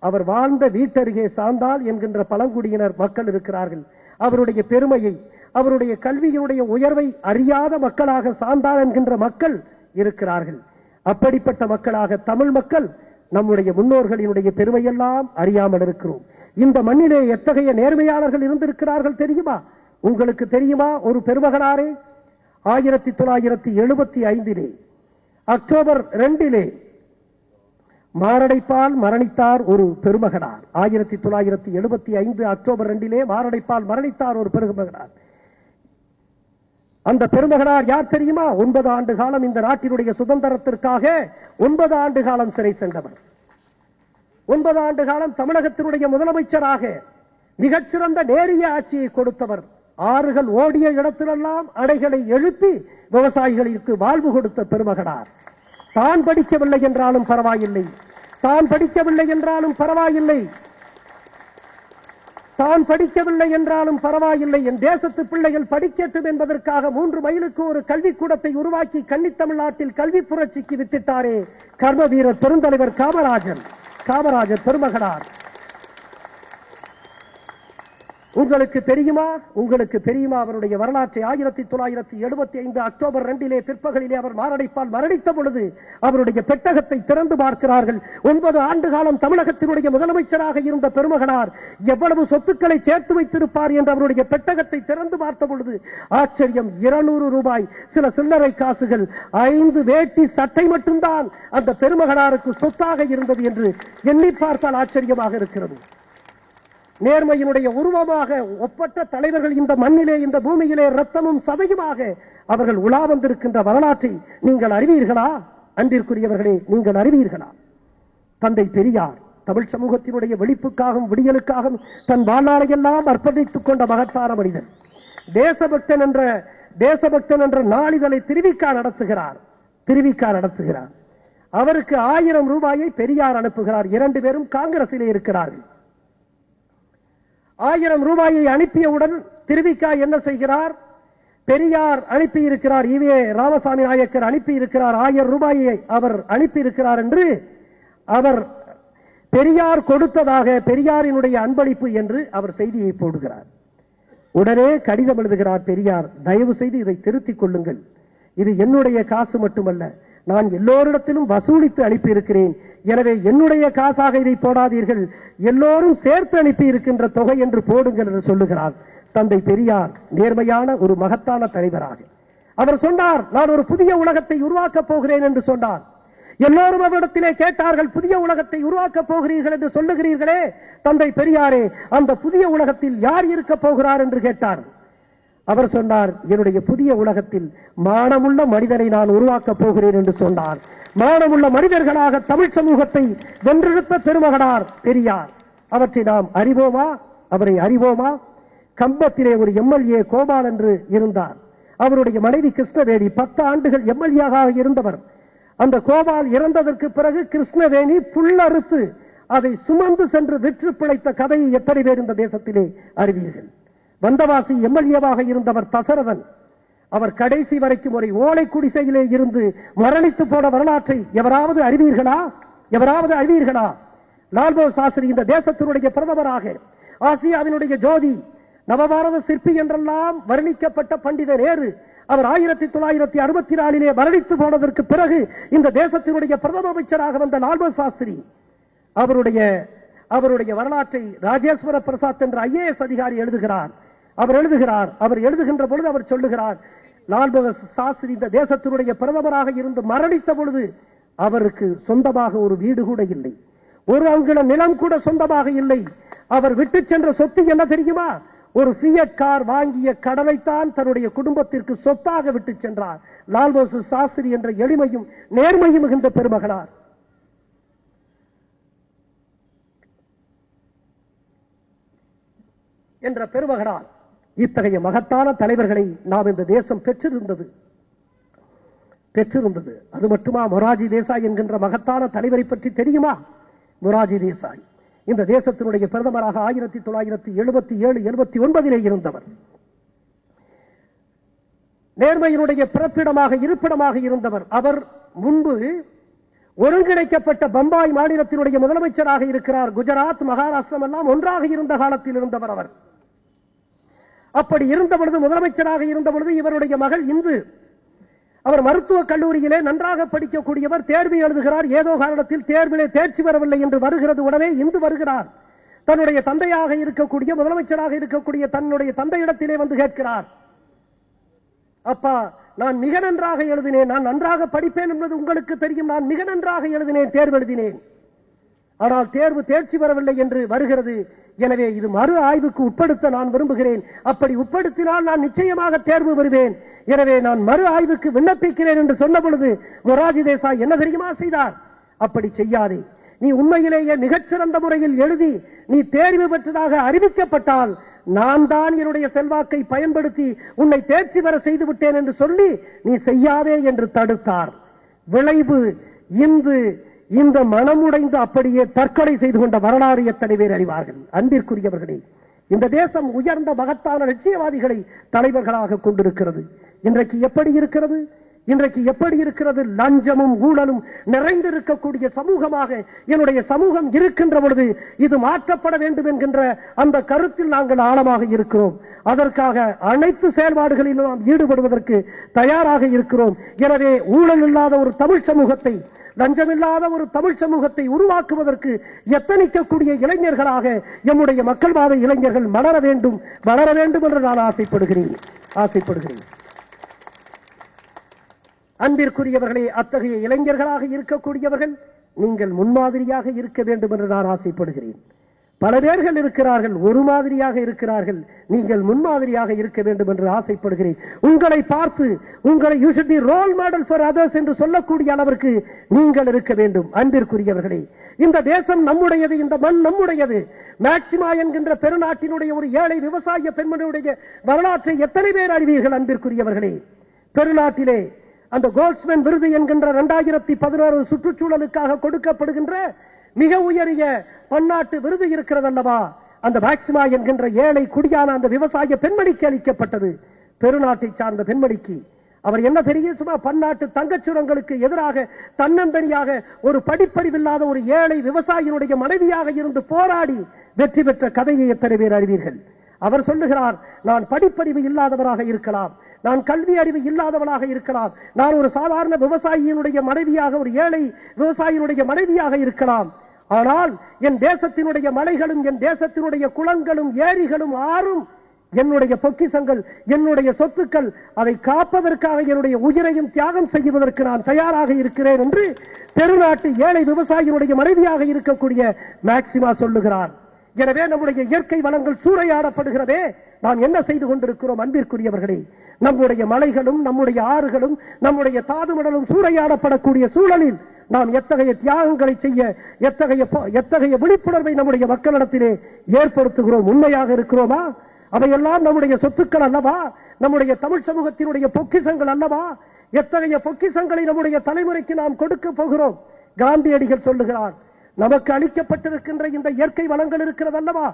அவர் வாழ்ந்த வீட்டருகே சாந்தால் என்கின்ற பழங்குடியினர் மக்கள் இருக்கிறார்கள். அவருடைய பெருமையை, அவருடைய கல்வியினுடைய உயர்வை அறியாத மக்களாக சாந்தால் என்கின்ற மக்கள் இருக்கிறார்கள். அப்படிப்பட்ட மக்களாக தமிழ் மக்கள் நம்முடைய முன்னோர்களினுடைய பெருமையெல்லாம் அறியாமல் இருக்கிறோம். இந்த மண்ணிலே எத்தகைய நேர்மையாளர்கள் இருந்திருக்கிறார்கள் தெரியுமா? உங்களுக்கு தெரியுமா? ஒரு பெருமகனாரே 1975 அக்டோபர் 2 மாரடைப்பால் மரணித்தார் ஒரு பெருமகனார். 1975 அக்டோபர் 2 மாரடைப்பால் மரணித்தார் ஒரு பெருமகனார். அந்த பெருமகனார் யார் தெரியுமா? 9 ஆண்டு காலம் இந்த நாட்டினுடைய சுதந்திரத்திற்காக 9 ஆண்டு காலம் சிறை சென்றவர். 9 ஆண்டு காலம் தமிழகத்தினுடைய முதலமைச்சராக மிகச்சிறந்த நேரிய ஆட்சியை கொடுத்தவர். ஆறுகள் ஓடிய இடத்திலெல்லாம் அணைகளை எழுப்பி விவசாயிகளுக்கு வாழ்வு கொடுத்த பெருமகனார். தான் படிக்கவில்லை என்றாலும் பரவாயில்லை, என் தேசத்து பிள்ளைகள் படிக்கட்டும் என்பதற்காக 3 மைலுக்கு ஒரு கல்விக்கூடத்தை உருவாக்கி கன்னித்தமிழ்நாட்டில் கல்வி புரட்சிக்கு வித்திட்டாரே கர்ம வீரர் பெருந்தலைவர் காமராஜர் பெருமகனார். உங்களுக்கு தெரியுமா அவருடைய வரலாற்றை? 1975 அக்டோபர் 2 பிற்பகலிலே அவர் மாரடைப்பால் மரணித்த பொழுது அவருடைய பெட்டகத்தை திறந்து பார்க்கிறார்கள். 9 ஆண்டு காலம் தமிழகத்தினுடைய முதலமைச்சராக இருந்த பெருமகனார் எவ்வளவு சொத்துக்களை சேர்த்து வைத்திருப்பார் என்று அவருடைய பெட்டகத்தை திறந்து பார்த்த பொழுது ஆச்சரியம். 200 ரூபாய், சில சில்லறை காசுகள், 5 வேட்டி சட்டை மட்டும்தான் அந்த பெருமகனாருக்கு சொத்தாக இருந்தது என்று எண்ணி பார்த்தால் ஆச்சரியமாக இருக்கிறது. நேர்மையினுடைய உருவமாக ஒப்பற்ற தலைவர்கள் இந்த மண்ணிலே, இந்த பூமியிலே ரத்தமும் சதையுமாக அவர்கள் உலா வந்திருக்கின்ற வரலாற்றை நீங்கள் அறிவீர்களா? அன்பிற்குரியவர்களே, நீங்கள் அறிவீர்களா? தந்தை பெரியார் தமிழ் சமூகத்தினுடைய வெளிப்புக்காகவும் விடியலுக்காகவும் தன் வாழ்நாளையெல்லாம் அர்ப்பணித்துக் கொண்ட மகத்தான மனிதன். தேசபக்தன் என்ற நாளிதழை திருவிக்கா நடத்துகிறார். அவருக்கு 1000 ரூபாயை பெரியார் அனுப்புகிறார். 2 பேரும் காங்கிரசிலே இருக்கிறார்கள். 1000 ரூபாயை அனுப்பியவுடன் திருவிக்கா என்ன செய்கிறார்? பெரியார் அனுப்பியிருக்கிறார், ஈவே ராமசாமி நாயக்கர் அனுப்பியிருக்கிறார், 1000 ரூபாயை அவர் அனுப்பியிருக்கிறார் என்று அவர் பெரியார் கொடுத்ததாக, பெரியாரினுடைய அன்பளிப்பு என்று அவர் செய்தியை போடுகிறார். உடனே கடிதம் எழுதுகிறார் பெரியார், தயவு செய்து இதை திருத்திக் கொள்ளுங்கள், இது என்னுடைய காசு மட்டுமல்ல, நான் எல்லோரிடத்திலும் வசூலித்து அனுப்பியிருக்கிறேன், எனவே என்னுடைய காசாக இதை போடாதீர்கள், எல்லோரும் சேர்த்து அனுப்பி இருக்கின்ற தொகை என்று போடுங்கள் என்று சொல்லுகிறார். தந்தை பெரியார் நேர்மையான ஒரு மகத்தான தலைவராக அவர் சொன்னார், நான் ஒரு புதிய உலகத்தை உருவாக்கப் போகிறேன் என்று சொன்னார். எல்லோரும் அவரிடத்திலே கேட்டார்கள், புதிய உலகத்தை உருவாக்கப் போகிறீர்கள் என்று சொல்லுகிறீர்களே தந்தை பெரியாரே, அந்த புதிய உலகத்தில் யார் இருக்க போகிறார் என்று கேட்டார். அவர் சொன்னார், என்னுடைய புதிய உலகத்தில் மானமுள்ள மனிதனை நான் உருவாக்கப் போகிறேன் என்று சொன்னார். மானமுள்ள மனிதர்களாக தமிழ் சமூகத்தை வென்றெடுத்த பெருமகனார் பெரியார். அவற்றை நாம் அறிவோமா? அவரை அறிவோமா? கம்பத்திலே ஒரு எம்எல்ஏ கோபால் என்று இருந்தார். அவருடைய மனைவி கிருஷ்ணவேணி 10 ஆண்டுகள் எம்எல்ஏவாக இருந்தவர். அந்த கோபால் இறந்ததற்கு பிறகு கிருஷ்ணவேணி புல்லறுத்து அதை சுமந்து சென்று விற்று பிழைத்த கதையை எத்தனை பேர் இந்த தேசத்திலே அறிவீர்கள்? வந்தவாசி எம்எல்ஏவாக இருந்தவர் தசரதன். அவர் கடைசி வரைக்கும் ஒரு ஓலை குடிசையிலே இருந்து மரணித்து போன வரலாற்றை எவராவது அறிவீர்களா? எவராவது அறிவீர்களா? லால்பகதூர் சாஸ்திரி இந்த தேசத்தினுடைய பிரதமராக, ஆசியாவினுடைய ஜோதி, நவபாரத சிற்பி என்றெல்லாம் வர்ணிக்கப்பட்ட பண்டித நேரு, அவர் 1964 மரணித்து போனதற்கு பிறகு இந்த தேசத்தினுடைய பிரதம அமைச்சராக வந்த லால்பகதூர் சாஸ்திரி அவருடைய வரலாற்றை ராஜேஸ்வர பிரசாத் என்ற IAS அதிகாரி எழுதுகிறார். அவர் எழுதுகின்ற பொழுது அவர் சொல்லுகிறார், லால்பகதூர் சாஸ்திரி இந்த தேசத்தினுடைய பிரதமராக இருந்து மரணித்த பொழுது அவருக்கு சொந்தமாக ஒரு வீடு கூட இல்லை, ஒரு அங்குல நிலம் கூட சொந்தமாக இல்லை. அவர் விட்டு சென்ற சொத்து என்ன தெரியுமா? ஒரு ஃபியட் கார் வாங்கிய கடனைத்தான் தன்னுடைய குடும்பத்திற்கு சொத்தாக விட்டு சென்றார். லால்பகதூர் சாஸ்திரி என்ற எளிமையும் நேர்மையும் மிகுந்த பெருமகனார். என்ற பெருமகனார். இத்தகைய மகத்தான தலைவர்களை நாம் இந்த தேசம் பெற்றிருந்தது. அது மட்டுமா? மொராஜி தேசாய் என்கின்ற மகத்தான தலைவரை பற்றி தெரியுமா? மொராஜி தேசாய் இந்த தேசத்தினுடைய பிரதமராக 1977-79 இருந்தவர். நேர்மையினுடைய பிறப்பிடமாக இருப்பிடமாக இருந்தவர். அவர் முன்பு ஒருங்கிணைக்கப்பட்ட பம்பாய் மாநிலத்தினுடைய முதலமைச்சராக இருக்கிறார். குஜராத், மகாராஷ்டிரம் எல்லாம் ஒன்றாக இருந்த காலத்தில் இருந்தவர் அவர். அப்படி இருந்த பொழுது, முதலமைச்சராக இருந்த பொழுது, இவருடைய மகள் இந்து, அவர் மருத்துவக் கல்லூரியிலே நன்றாக படிக்கக்கூடியவர், தேர்வு எழுதுகிறார். ஏதோ காரணத்தில் தேர்விலே தேர்ச்சி பெறவில்லை என்று வருகிறது. உடனே இந்து வருகிறார். தன்னுடைய தந்தையாக இருக்கக்கூடிய, முதலமைச்சராக இருக்கக்கூடிய தன்னுடைய தந்தையிடத்திலே வந்து கேட்கிறார், அப்பா, நான் மிக நன்றாக எழுதினேன், நான் நன்றாக படிப்பேன் என்பது உங்களுக்கு தெரியும், நான் மிக நன்றாக எழுதினேன், தேர்வு எழுதினேன், ஆனால் தேர்வு தேர்ச்சி பெறவில்லை என்று வருகிறது. எனவே இது மறு ஆய்வுக்கு உட்படுத்த நான் விரும்புகிறேன். அப்படி உட்படுத்தினால் நான் நிச்சயமாக தேர்வு பெறுவேன். எனவே நான் மறு ஆய்வுக்கு விண்ணப்பிக்கிறேன் என்று சொன்ன பொழுது மொராஜி தேசாய் என்ன தெரியுமா செய்தார்? அப்படி செய்யாதே, நீ உண்மையிலேயே மிகச்சிறந்த முறையில் எழுதி நீ தேர்வு பெற்றதாக அறிவிக்கப்பட்டால் நான் தான் என்னுடைய செல்வாக்கை பயன்படுத்தி உன்னை தேர்ச்சி பெற செய்து விட்டேன் என்று சொல்லி நீ செய்யாதே என்று தடுத்தார். விளைவு இன்று இந்த மனமுடைந்து அப்படியே தற்கொலை செய்து கொண்ட வரலாறு எத்தனை பேர் அறிவார்கள்? அன்பிற்குரியவர்களே, இந்த தேசம் உயர்ந்த மகத்தான லட்சியவாதிகளை தலைவர்களாக கொண்டிருக்கிறது. இன்றைக்கு எப்படி இருக்கிறது? லஞ்சமும் ஊழலும் நிறைந்திருக்கக்கூடிய சமூகமாக என்னுடைய சமூகம் இருக்கின்ற பொழுது இது மாற்றப்பட வேண்டும் என்கின்ற அந்த கருத்தில் நாங்கள் ஆழமாக இருக்கிறோம். அதற்காக அனைத்து செயல்பாடுகளிலும் நாம் ஈடுபடுவதற்கு தயாராக இருக்கிறோம். எனவே ஊழல் இல்லாத ஒரு தமிழ் சமூகத்தை, லஞ்சமில்லாத ஒரு தமிழ் சமூகத்தை உருவாக்குவதற்கு எத்தனிக்கக்கூடிய இளைஞர்களாக எம்முடைய மக்கள்வாத இளைஞர்கள் வளர வேண்டும் என்று நான் ஆசைப்படுகிறேன். அன்பிற்குரியவர்களே, அத்தகைய இளைஞர்களாக இருக்கக்கூடியவர்கள் நீங்கள் முன்மாதிரியாக இருக்க வேண்டும் என்று நான் ஆசைப்படுகிறேன். பல பேர்கள் இருக்கிறார்கள், ஒரு மாதிரியாக இருக்கிறார்கள். நீங்கள் முன்மாதிரியாக இருக்க வேண்டும் என்று ஆசைப்படுகிறேன். உங்களை பார்த்து you should be role model for others என்று சொல்லக்கூடிய அளவிற்கு நீங்கள் இருக்க வேண்டும். அன்பிற்குரியவர்களே, இந்த தேசம் நம்முடையது, இந்த மண் நம்முடையது. மேக்சிமா என்கின்ற பெருநாட்டினுடைய ஒரு ஏழை விவசாய பெண்மணியுடைய வரலாற்றை எத்தனை பேர் அறிவீர்கள்? அன்பிற்குரியவர்களே, பெருநாட்டிலே அந்த கோல்ட்ஸ்மேன் விருது என்கின்ற 2016 சுற்றுச்சூழலுக்காக கொடுக்கப்படுகின்ற மிக உயரிய பன்னாட்டு விருது இருக்கிறது அல்லவா? அந்த மேக்சிமா என்கின்ற ஏழை குடியான அந்த விவசாய பெண்மணிக்கு அளிக்கப்பட்டது. பெருநாட்டை சார்ந்த பெண்மணிக்கு. அவர் என்ன தெரியும்? சும்மா பன்னாட்டு தங்கச்சுரங்களுக்கு எதிராக தன்னந்தனியாக ஒரு படிப்பறிவில்லாத ஒரு ஏழை விவசாயினுடைய மனைவியாக இருந்து போராடி வெற்றி பெற்ற கதையை எத்தனை பேர் அறிவீர்கள்? அவர் சொல்லுகிறார், நான் படிப்பறிவு இல்லாதவராக இருக்கலாம், நான் கல்வி அறிவு இல்லாதவனாக இருக்கலாம், நான் ஒரு சாதாரண விவசாயியினுடைய மனைவியாக, ஒரு ஏழை விவசாயியினுடைய மனைவியாக இருக்கலாம், ஆனால் என் தேசத்தினுடைய மலைகளும், என் தேசத்தினுடைய குளங்களும், ஏரிகளும், ஆறும் என்னுடைய பொக்கிசங்கள், என்னுடைய சொத்துக்கள். அதை காப்பதற்காக என்னுடைய உயிரையும் தியாகம் செய்வதற்கு நான் தயாராக இருக்கிறேன் என்று பெருநாட்டு ஏழை விவசாயியினுடைய மனைவியாக இருக்கக்கூடிய மேக்சிமா சொல்லுகிறார். எனவே நம்முடைய இயற்கை வளங்கள் சூறையாடப்படுகிறதே. நாம் என்ன செய்து கொண்டிருக்கிறோம் அன்பிற்குரியவர்களே? நம்முடைய மலைகளும் நம்முடைய ஆறுகளும் நம்முடைய தாதுமடலும் சூறையாடப்படக்கூடிய சூழலில் நாம் எத்தகைய தியாகங்களை செய்ய, எத்தகைய விழிப்புணர்வை நம்முடைய மக்களிடத்திலே ஏற்படுத்துகிறோம்? உண்மையாக இருக்கிறோமா? அவையெல்லாம் நம்முடைய சொத்துக்கள் அல்லவா? நம்முடைய தமிழ் சமூகத்தினுடைய பொக்கிசங்கள் அல்லவா? எத்தகைய பொக்கிசங்களை நம்முடைய தலைமுறைக்கு நாம் கொடுக்க போகிறோம்? காந்தியடிகள் சொல்லுகிறார், நமக்கு அளிக்கப்பட்டிருக்கின்ற இந்த இயற்கை வளங்கள் இருக்கிறது அல்லவா,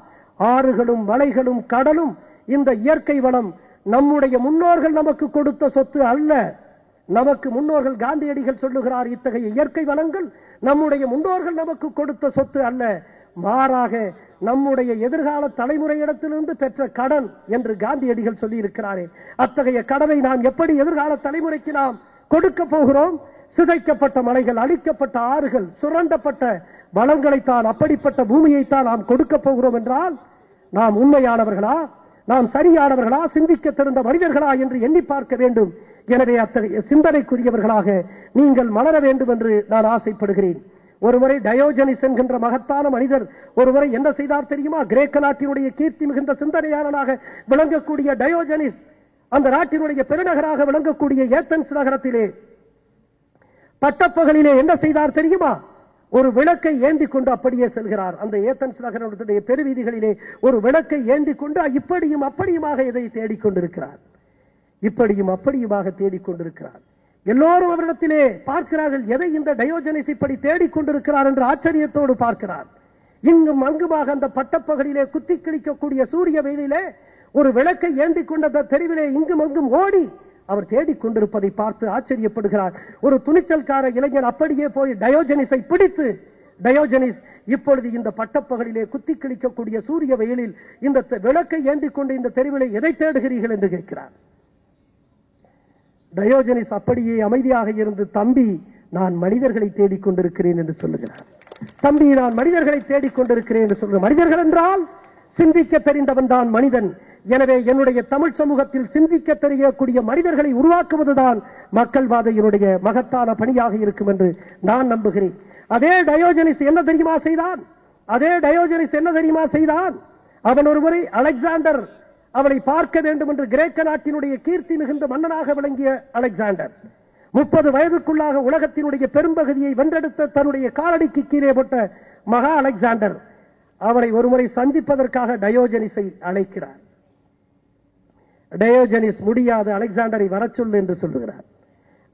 ஆறுகளும் மலைகளும் கடலும், இந்த இயற்கை வளம் நம்முடைய முன்னோர்கள் நமக்கு கொடுத்த சொத்து அல்ல. நமக்கு முன்னோர்கள், காந்தியடிகள் சொல்லுகிறார், இத்தகைய இயற்கை வளங்கள் நம்முடைய முன்னோர்கள் நமக்கு கொடுத்த சொத்து அல்ல, மாறாக நம்முடைய எதிர்கால தலைமுறையிடத்திலிருந்து பெற்ற கடன் என்று காந்தியடிகள் சொல்லி இருக்கிறாரே. அத்தகைய கடனை நாம் எப்படி எதிர்கால தலைமுறைக்கு நாம் கொடுக்க போகிறோம்? சிதைக்கப்பட்ட மலைகள், அழிக்கப்பட்ட ஆறுகள், சுரண்டப்பட்ட வளங்களைத்தான், அப்படிப்பட்ட பூமியைத்தான் நாம் கொடுக்க போகிறோம் என்றால் நாம் உண்மையானவர்களா, நாம் சரியானவர்களா, சிந்திக்க தெரிந்த மனிதர்களா என்று எண்ணி பார்க்க வேண்டும். எனவே அத்தகைய சிந்தனைக்குரியவர்களாக நீங்கள் மலர வேண்டும் என்று நான் ஆசைப்படுகிறேன். ஒருமுறை டயோஜனிஸ் என்கின்ற மகத்தான மனிதர் ஒருமுறை என்ன செய்தார் தெரியுமா? கிரேக்க நாட்டினுடைய கீர்த்தி மிகுந்த சிந்தனையாளனாக விளங்கக்கூடிய டயோஜனிஸ் அந்த நாட்டினுடைய பெருநகராக விளங்கக்கூடிய ஏத்தன்ஸ் நகரத்திலே பட்டப்பகலிலே என்ன செய்தார் தெரியுமா? ஒரு விளக்கை ஏந்தி கொண்டு அப்படியே செல்கிறார். அந்த ஏத்தன்ஸ் நகரத்துடைய பெருவீதிகளிலே ஒரு விளக்கை ஏந்தி கொண்டு இப்படியும் அப்படியுமாக இதை தேடிக்கொண்டிருக்கிறார். இப்படியும் அப்படியுமாக தேடிக்கொண்டிருக்கிறார். எல்லோரும் அவரிடத்திலே பார்க்கிறார்கள், எதை இந்த டயோஜனிஸ் இப்படி தேடிக்கொண்டிருக்கிறார் என்று ஆச்சரியத்தோடு பார்க்கிறார். இங்கும் அங்குமாக அந்த பட்டப்பகலிலே குத்தி கிழிக்கக்கூடிய சூரிய வெயிலிலே ஒரு விளக்கை ஏந்தி கொண்ட அந்த தெருவிலே இங்கும் அங்கும் ஓடி அவர் தேடிக்கொண்டிருப்பதை பார்த்து ஆச்சரியப்படுகிறார். ஒரு துணிச்சல்கார இளைஞன் அப்படியே போய் டயோஜனிஸை பிடித்து, டயோஜனிஸ், இப்பொழுது இந்த பட்டப்பகலிலே குத்தி கிழிக்கக்கூடிய சூரிய வெயிலில் இந்த விளக்கை ஏந்தி கொண்டு இந்த தெருவிலே எதை தேடுகிறீர்கள் என்று கேட்கிறார். டயோஜனிஸ் அப்படியே அமைதியாக இருந்து, தம்பி, நான் மனிதர்களை தேடிக்கொண்டிருக்கிறேன் என்று சொல்லுகிறார். தம்பி, நான் மனிதர்களை தேடிக்கொண்டிருக்கிறேன் என்று சொல்லுகிறார். மனிதர்கள் என்றால் சிந்திக்க தெரிந்தவன் தான் மனிதன். எனவே என்னுடைய தமிழ் சமூகத்தில் சிந்திக்க தெரியக்கூடிய மனிதர்களை உருவாக்குவதுதான் மக்கள்வாதையினுடைய மகத்தான பணியாக இருக்கும் என்று நான் நம்புகிறேன். அதே டயோஜனிஸ் என்ன தெரியுமா செய்தான்? அவன் ஒருமுறை அலெக்சாண்டர் அவனை பார்க்க வேண்டும் என்று கிரேக்க நாட்டினுடைய கீர்த்தி மிகுந்த மன்னனாக விளங்கிய அலெக்சாண்டர் 30 வயதுக்குள்ளாக உலகத்தினுடைய பெரும்பகுதியை வென்றெடுத்த தன்னுடைய காலடிக்கு கீழே போட்ட மகா அலெக்சாண்டர் அவரை ஒருமுறை சந்திப்பதற்காக டயோஜனிஸை அழைக்கிறார். டயோஜனிஸ் முடியாது, அலெக்சாண்டரை வர சொல்லு என்று சொல்லுகிறார்.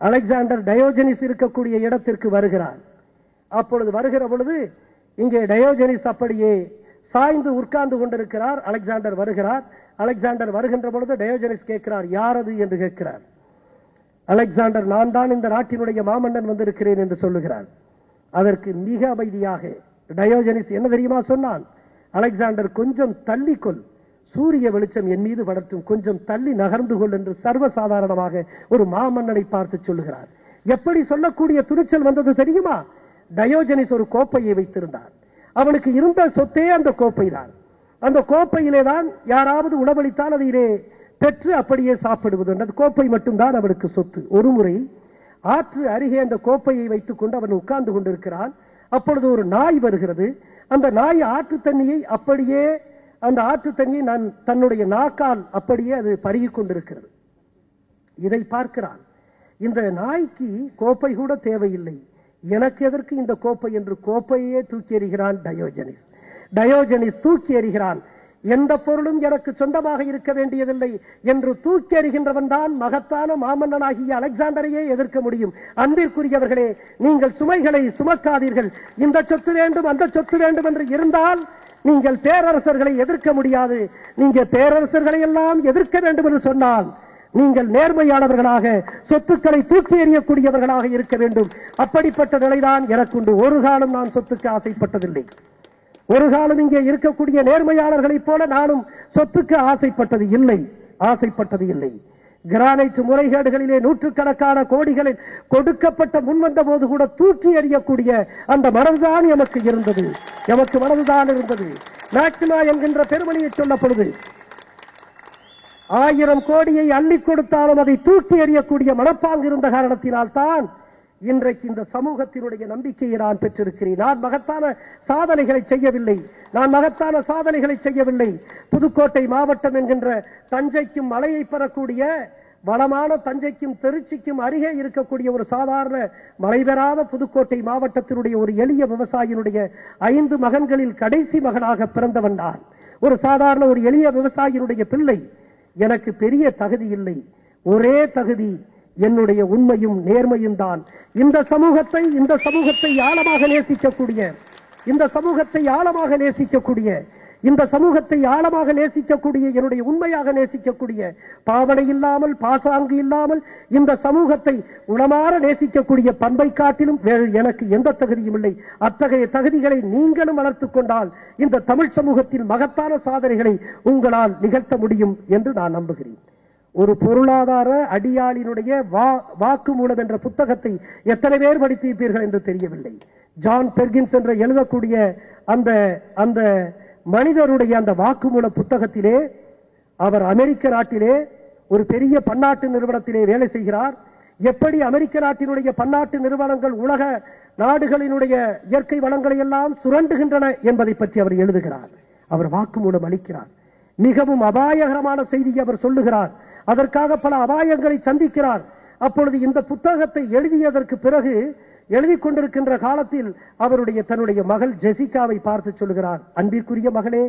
அலெக்சாண்டர் டயோஜனிஸ் இருக்கக்கூடிய இடத்திற்கு வருகிறார். அப்பொழுது வருகிற பொழுது இங்கே டயோஜனிஸ் அப்படியே சாய்ந்து உட்கார்ந்து கொண்டிருக்கிறார். அலெக்சாண்டர் வருகிறார். அலெக்சாண்டர் வருகின்ற பொழுது டயோஜனிஸ் கேட்கிறார், யாரது என்று கேட்கிறார். அலெக்சாண்டர், நான் தான் இந்த நாட்டினுடைய மாமன்னன் வந்திருக்கிறேன் என்று சொல்லுகிறார். அதற்கு மிக அமைதியாக டயோஜனிஸ் என்ன தெரியுமா சொன்னான்? அலெக்சாண்டர், கொஞ்சம் தள்ளிக்கொள், சூரிய வெளிச்சம் என் மீது படட்டும், கொஞ்சம் தள்ளி நகர்ந்து கொள் என்று சர்வசாதாரணமாக ஒரு மாமன்னனை பார்த்து சொல்லுகிறார். எப்படி சொல்லக்கூடிய துணிச்சல் வந்தது தெரியுமா? டயோஜனிஸ் ஒரு கோப்பையை வைத்திருந்தார். அவனுக்கு இருந்த சொத்தே அந்த கோப்பை தான். அந்த கோப்பையிலே தான் யாராவது உணவளித்தால் அதிலே பெற்று அப்படியே சாப்பிடுவது. அந்த கோப்பை மட்டும்தான் அவனுக்கு சொத்து. ஒருமுறை ஆற்று அருகே அந்த கோப்பையை வைத்துக் கொண்டு அவன் உட்கார்ந்து கொண்டிருக்கிறான். அப்பொழுது ஒரு நாய் வருகிறது. அந்த நாய் ஆற்று தண்ணியை அப்படியே, அந்த ஆற்று தண்ணியை தன்னுடைய நாக்கால் அப்படியே அது பருகிக் கொண்டிருக்கிறது. இதை பார்க்கிறான். இந்த நாய்க்கு கோப்பை கூட தேவையில்லை, எனக்கு எதற்கு இந்த கோப்பை என்று கோப்பையே தூக்கி எறிகிறான் டயோஜனிஸ். டயோஜனிஸ் தூக்கி எறிகிறான். எந்த பொருளும் எனக்கு சொந்தமாக இருக்க வேண்டியதில்லை என்று தூக்கி எறிகின்றவன் தான் மகத்தான மாமன்னனாகிய அலெக்சாண்டரையே எதிர்க்க முடியும். அன்பிற்குரியவர்களே, நீங்கள் சுமைகளை சுமக்காதீர்கள். இந்த சொத்து வேண்டும், அந்த சொத்து வேண்டும் என்று இருந்தால் நீங்கள் பேரரசர்களை எதிர்க்க முடியாது. நீங்கள் பேரரசர்களை எல்லாம் எதிர்க்க வேண்டும் என்று சொன்னால் நீங்கள் நேர்மையானவர்களாக, சொத்துக்களை தூக்கி எறியக்கூடியவர்களாக இருக்க வேண்டும். அப்படிப்பட்ட நிலைதான் எனக்கு உண்டு. ஒரு காலம் நான் சொத்துக்கு ஆசைப்பட்டதில்லை. ஒரு காலம் இங்கே இருக்கக்கூடிய நேர்மையாளர்களைப் போல நானும் சொத்துக்கு ஆசைப்பட்டது இல்லை. கிரானைட் முறைகேடுகளிலே நூற்றுக்கணக்கான கோடிகளில் கொடுக்கப்பட்ட முன்வந்த போது கூட தூக்கி எறியக்கூடிய அந்த மனதுதான் எமக்கு இருந்தது. மேக்சிமா என்கின்ற பெருமணியை சொல்லப்படுது. 1000 கோடியை அள்ளி கொடுத்தாலும் அதை தூக்கி எறியக்கூடிய மனப்பாங்கு இருந்த காரணத்தினால் தான் இன்றைக்கு இந்த சமூகத்தினுடைய நம்பிக்கையை நான் பெற்றிருக்கிறேன். நான் மகத்தான சாதனைகளை செய்யவில்லை. புதுக்கோட்டை மாவட்டம் என்கின்ற தஞ்சைக்கும் மலையை பெறக்கூடிய வளமான தஞ்சைக்கும் திருச்சிக்கும் அருகே இருக்கக்கூடிய ஒரு சாதாரண மழை பெறாத புதுக்கோட்டை மாவட்டத்தினுடைய ஒரு எளிய விவசாயினுடைய 5 மகன்களில் கடைசி மகனாக பிறந்தவன் நான். ஒரு சாதாரண ஒரு எளிய விவசாயினுடைய பிள்ளை. எனக்கு பெரிய தகுதி இல்லை. ஒரே தகுதி என்னுடைய உண்மையும் நேர்மையும் தான். இந்த சமூகத்தை ஆழமாக நேசிக்கக்கூடிய என்னுடைய உண்மையாக நேசிக்கக்கூடிய பாவனை இல்லாமல் பாசாங்கு இல்லாமல் இந்த சமூகத்தை உளமாற நேசிக்கக்கூடிய பண்பை காட்டிலும் வேறு எனக்கு எந்த தகுதியும் இல்லை. அத்தகைய தகுதிகளை நீங்களும் வளர்த்துக் கொண்டால் இந்த தமிழ் சமூகத்தில் மகத்தான சாதனைகளை உங்களால் நிகழ்த்த முடியும் என்று நான் நம்புகிறேன். ஒரு பொருளாதார அடியாளினுடைய வாக்குமூலம் என்ற புத்தகத்தை எத்தனை பேர் படித்திருப்பீர்கள் என்று தெரியவில்லை. ஜான் பெர்கின்ஸ் என்ற எழுதக்கூடிய அந்த மனிதருடைய அந்த வாக்குமூல புத்தகத்திலே அவர் அமெரிக்க நாட்டிலே ஒரு பெரிய பன்னாட்டு நிறுவனத்திலே வேலை செய்கிறார். எப்படி அமெரிக்க நாட்டினுடைய பன்னாட்டு நிறுவனங்கள் உலக நாடுகளினுடைய இயற்கை வளங்களை எல்லாம் சுரண்டுகின்றன என்பதை பற்றி அவர் எழுதுகிறார். அவர் வாக்குமூலம் அளிக்கிறார். மிகவும் அபாயகரமான செய்தியை அவர் சொல்லுகிறார். அதற்காக பல அபாயங்களை சந்திக்கிறார். அப்பொழுது இந்த புத்தகத்தை எழுதியதற்கு பிறகு எழுதிக் கொண்டிருக்கின்ற காலத்தில் தன்னுடைய மகள் ஜெசிகாவை பார்த்து சொல்லுகிறார், அன்பிற்குரிய மகளே,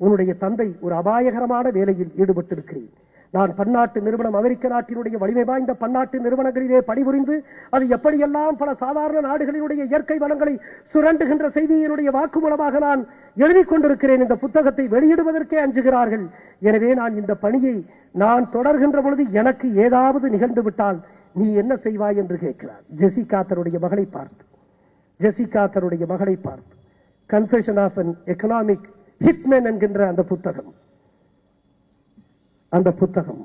உன்னுடைய தந்தை ஒரு அபாயகரமான வேலையில் ஈடுபட்டிருக்கிறேன். நான் பன்னாட்டு நிறுவனம் அமெரிக்க நாட்டினுடைய வலிமை வாய்ந்த பன்னாட்டு நிறுவனங்களிலே பணிபுரிந்து அது எப்படியெல்லாம் பல சாதாரண நாடுகளினுடைய இயற்கை வளங்களை சுரண்டுகின்ற செய்தியினுடைய வாக்குமூலமாக நான் எழுதிக் கொண்டிருக்கிறேன். இந்த புத்தகத்தை வெளியிடுவதற்கே அஞ்சுகிறார்கள். எனவே நான் இந்த பணியை நான் தொடர்கின்ற பொழுது எனக்கு ஏதாவது நிகழ்ந்து விட்டால் நீ என்ன செய்வாய் என்று கேட்கிறார். ஜெசிகா தன்னுடைய மகளை பார்த்து confession of an economic hitman என்கின்ற அந்த புத்தகம்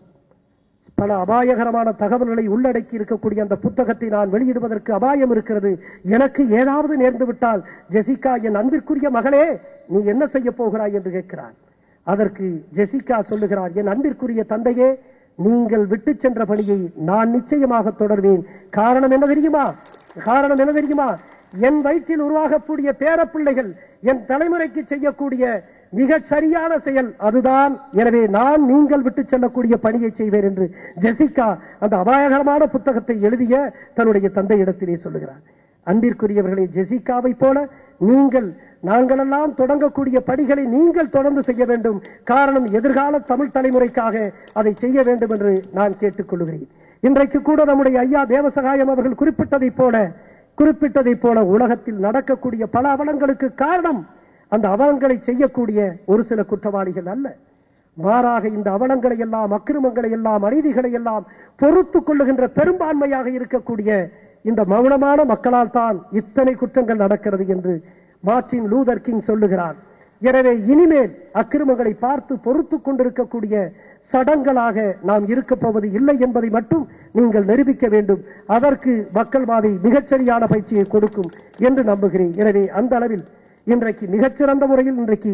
பல அபாயகரமான தகவல்களை உள்ளடக்கி இருக்கக்கூடிய அந்த புத்தகத்தை நான் வெளியிடுவதற்கு அபாயம் இருக்கிறது. எனக்கு ஏதாவது நேர்ந்து விட்டால் ஜெசிகா, என் அன்பிற்குரிய மகளே, நீ என்ன செய்ய போகிறாய் என்று கேட்கிறார். அதற்கு ஜெசிகா சொல்லுகிறார், என் அன்பிற்குரிய தந்தையே, நீங்கள் விட்டு சென்ற பணியை நான் நிச்சயமாக தொடர்வேன். காரணம் என்ன தெரியுமா? என் வயிற்றில் உருவாகக்கூடிய பேரப்பிள்ளைகள் என் தலைமுறைக்கு செய்யக்கூடிய மிகச் சரியான செயல் அதுதான். எனவே நான் நீங்கள் விட்டு செல்லக்கூடிய பணியை செய்வேன் என்று ஜெசிகா அந்த அபாயகரமான புத்தகத்தை எழுதிய தன்னுடைய தந்தையிடத்திலே சொல்லுகிறார். அன்பிற்குரியவர்களே, ஜெசிகாவை போல நாங்களெல்லாம் தொடங்கக்கூடிய பணிகளை நீங்கள் தொடர்ந்து செய்ய வேண்டும். காரணம், எதிர்கால தமிழ் தலைமுறைக்காக அதை செய்ய வேண்டும் என்று நான் கேட்டுக்கொள்கிறேன். இன்றைக்கு கூட நம்முடைய ஐயா தேவசகாயம் அவர்கள் குறிப்பிட்டதை போல உலகத்தில் நடக்கக்கூடிய பல அவலங்களுக்கு காரணம் அந்த அவலங்களை செய்யக்கூடிய ஒரு சில குற்றவாளிகள் அல்ல. மாறாக இந்த அவலங்களை எல்லாம், அக்கிரமங்களை எல்லாம், அநீதிகளை எல்லாம் பொறுத்துக் கொள்ளுகின்ற பெரும்பான்மையாக இருக்கக்கூடிய இந்த மௌனமான மக்களால் தான் இத்தனை குற்றங்கள் நடக்கிறது என்று மார்ட்டின் லூதர் கிங் சொல்லுகிறார். எனவே இனிமேல் அக்கிரமங்களை பார்த்து பொறுத்துக் கொண்டிருக்கக்கூடிய சடங்களாக நாம் இருக்க போவது இல்லை என்பதை மட்டும் நீங்கள் நிரூபிக்க வேண்டும். அதற்கு மக்கள்வாதி மிகச்சரியான பயிற்சியை கொடுக்கும் என்று நம்புகிறேன். எனவே அந்த அளவில் இன்றைக்கு மிகச்சிறந்த முறையில் இன்றைக்கு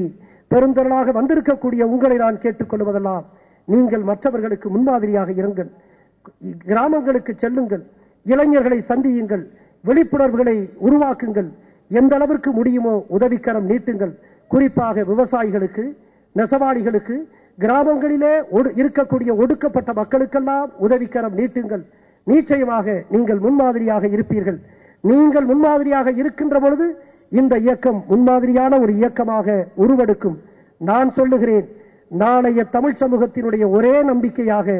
பெருந்திரளாக வந்திருக்கக்கூடிய உங்களை நான் கேட்டுக்கொள்வதெல்லாம், நீங்கள் மற்றவர்களுக்கு முன்மாதிரியாக இருங்கள், கிராமங்களுக்கு செல்லுங்கள், இளைஞர்களை சந்தியுங்கள், விழிப்புணர்வுகளை உருவாக்குங்கள், எந்த அளவிற்கு முடியுமோ உதவிக்கரம் நீட்டுங்கள். குறிப்பாக விவசாயிகளுக்கு, நெசவாளிகளுக்கு, கிராமங்களிலே இருக்கக்கூடிய ஒடுக்கப்பட்ட மக்களுக்கெல்லாம் உதவிக்கரம் நீட்டுங்கள். நிச்சயமாக நீங்கள் முன்மாதிரியாக இருப்பீர்கள். நீங்கள் முன்மாதிரியாக இருக்கின்ற பொழுது இந்த இயக்கம் முன்மாதிரியான ஒரு இயக்கமாக உருவெடுக்கும். நான் சொல்லுகிறேன், நாளைய தமிழ் சமூகத்தினுடைய ஒரே நம்பிக்கையாக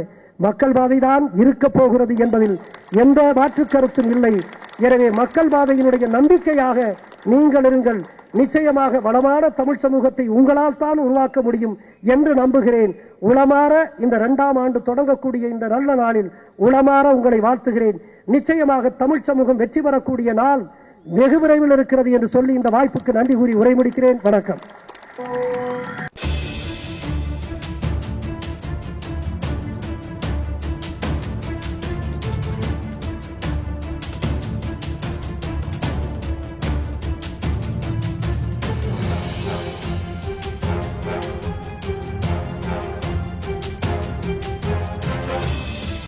மக்கள் பாதைதான் இருக்க போகிறது என்பதில் எந்த மாற்று கருத்தும் இல்லை. எனவே மக்கள் பாதையினுடைய நம்பிக்கையாக நீங்கள் இருங்கள். நிச்சயமாக வளமான தமிழ் சமூகத்தை உங்களால் தான் உருவாக்க முடியும் என்று நம்புகிறேன். உளமாற இந்த 2ஆம் ஆண்டு தொடங்கக்கூடிய இந்த நல்ல நாளில் உளமாற உங்களை வாழ்த்துகிறேன். நிச்சயமாக தமிழ் சமூகம் வெற்றி பெறக்கூடிய நாள் வெகு விரைவில் இருக்கிறது என்று சொல்லி இந்த வாய்ப்புக்கு நன்றி கூறி உரை முடிக்கிறேன். வணக்கம்.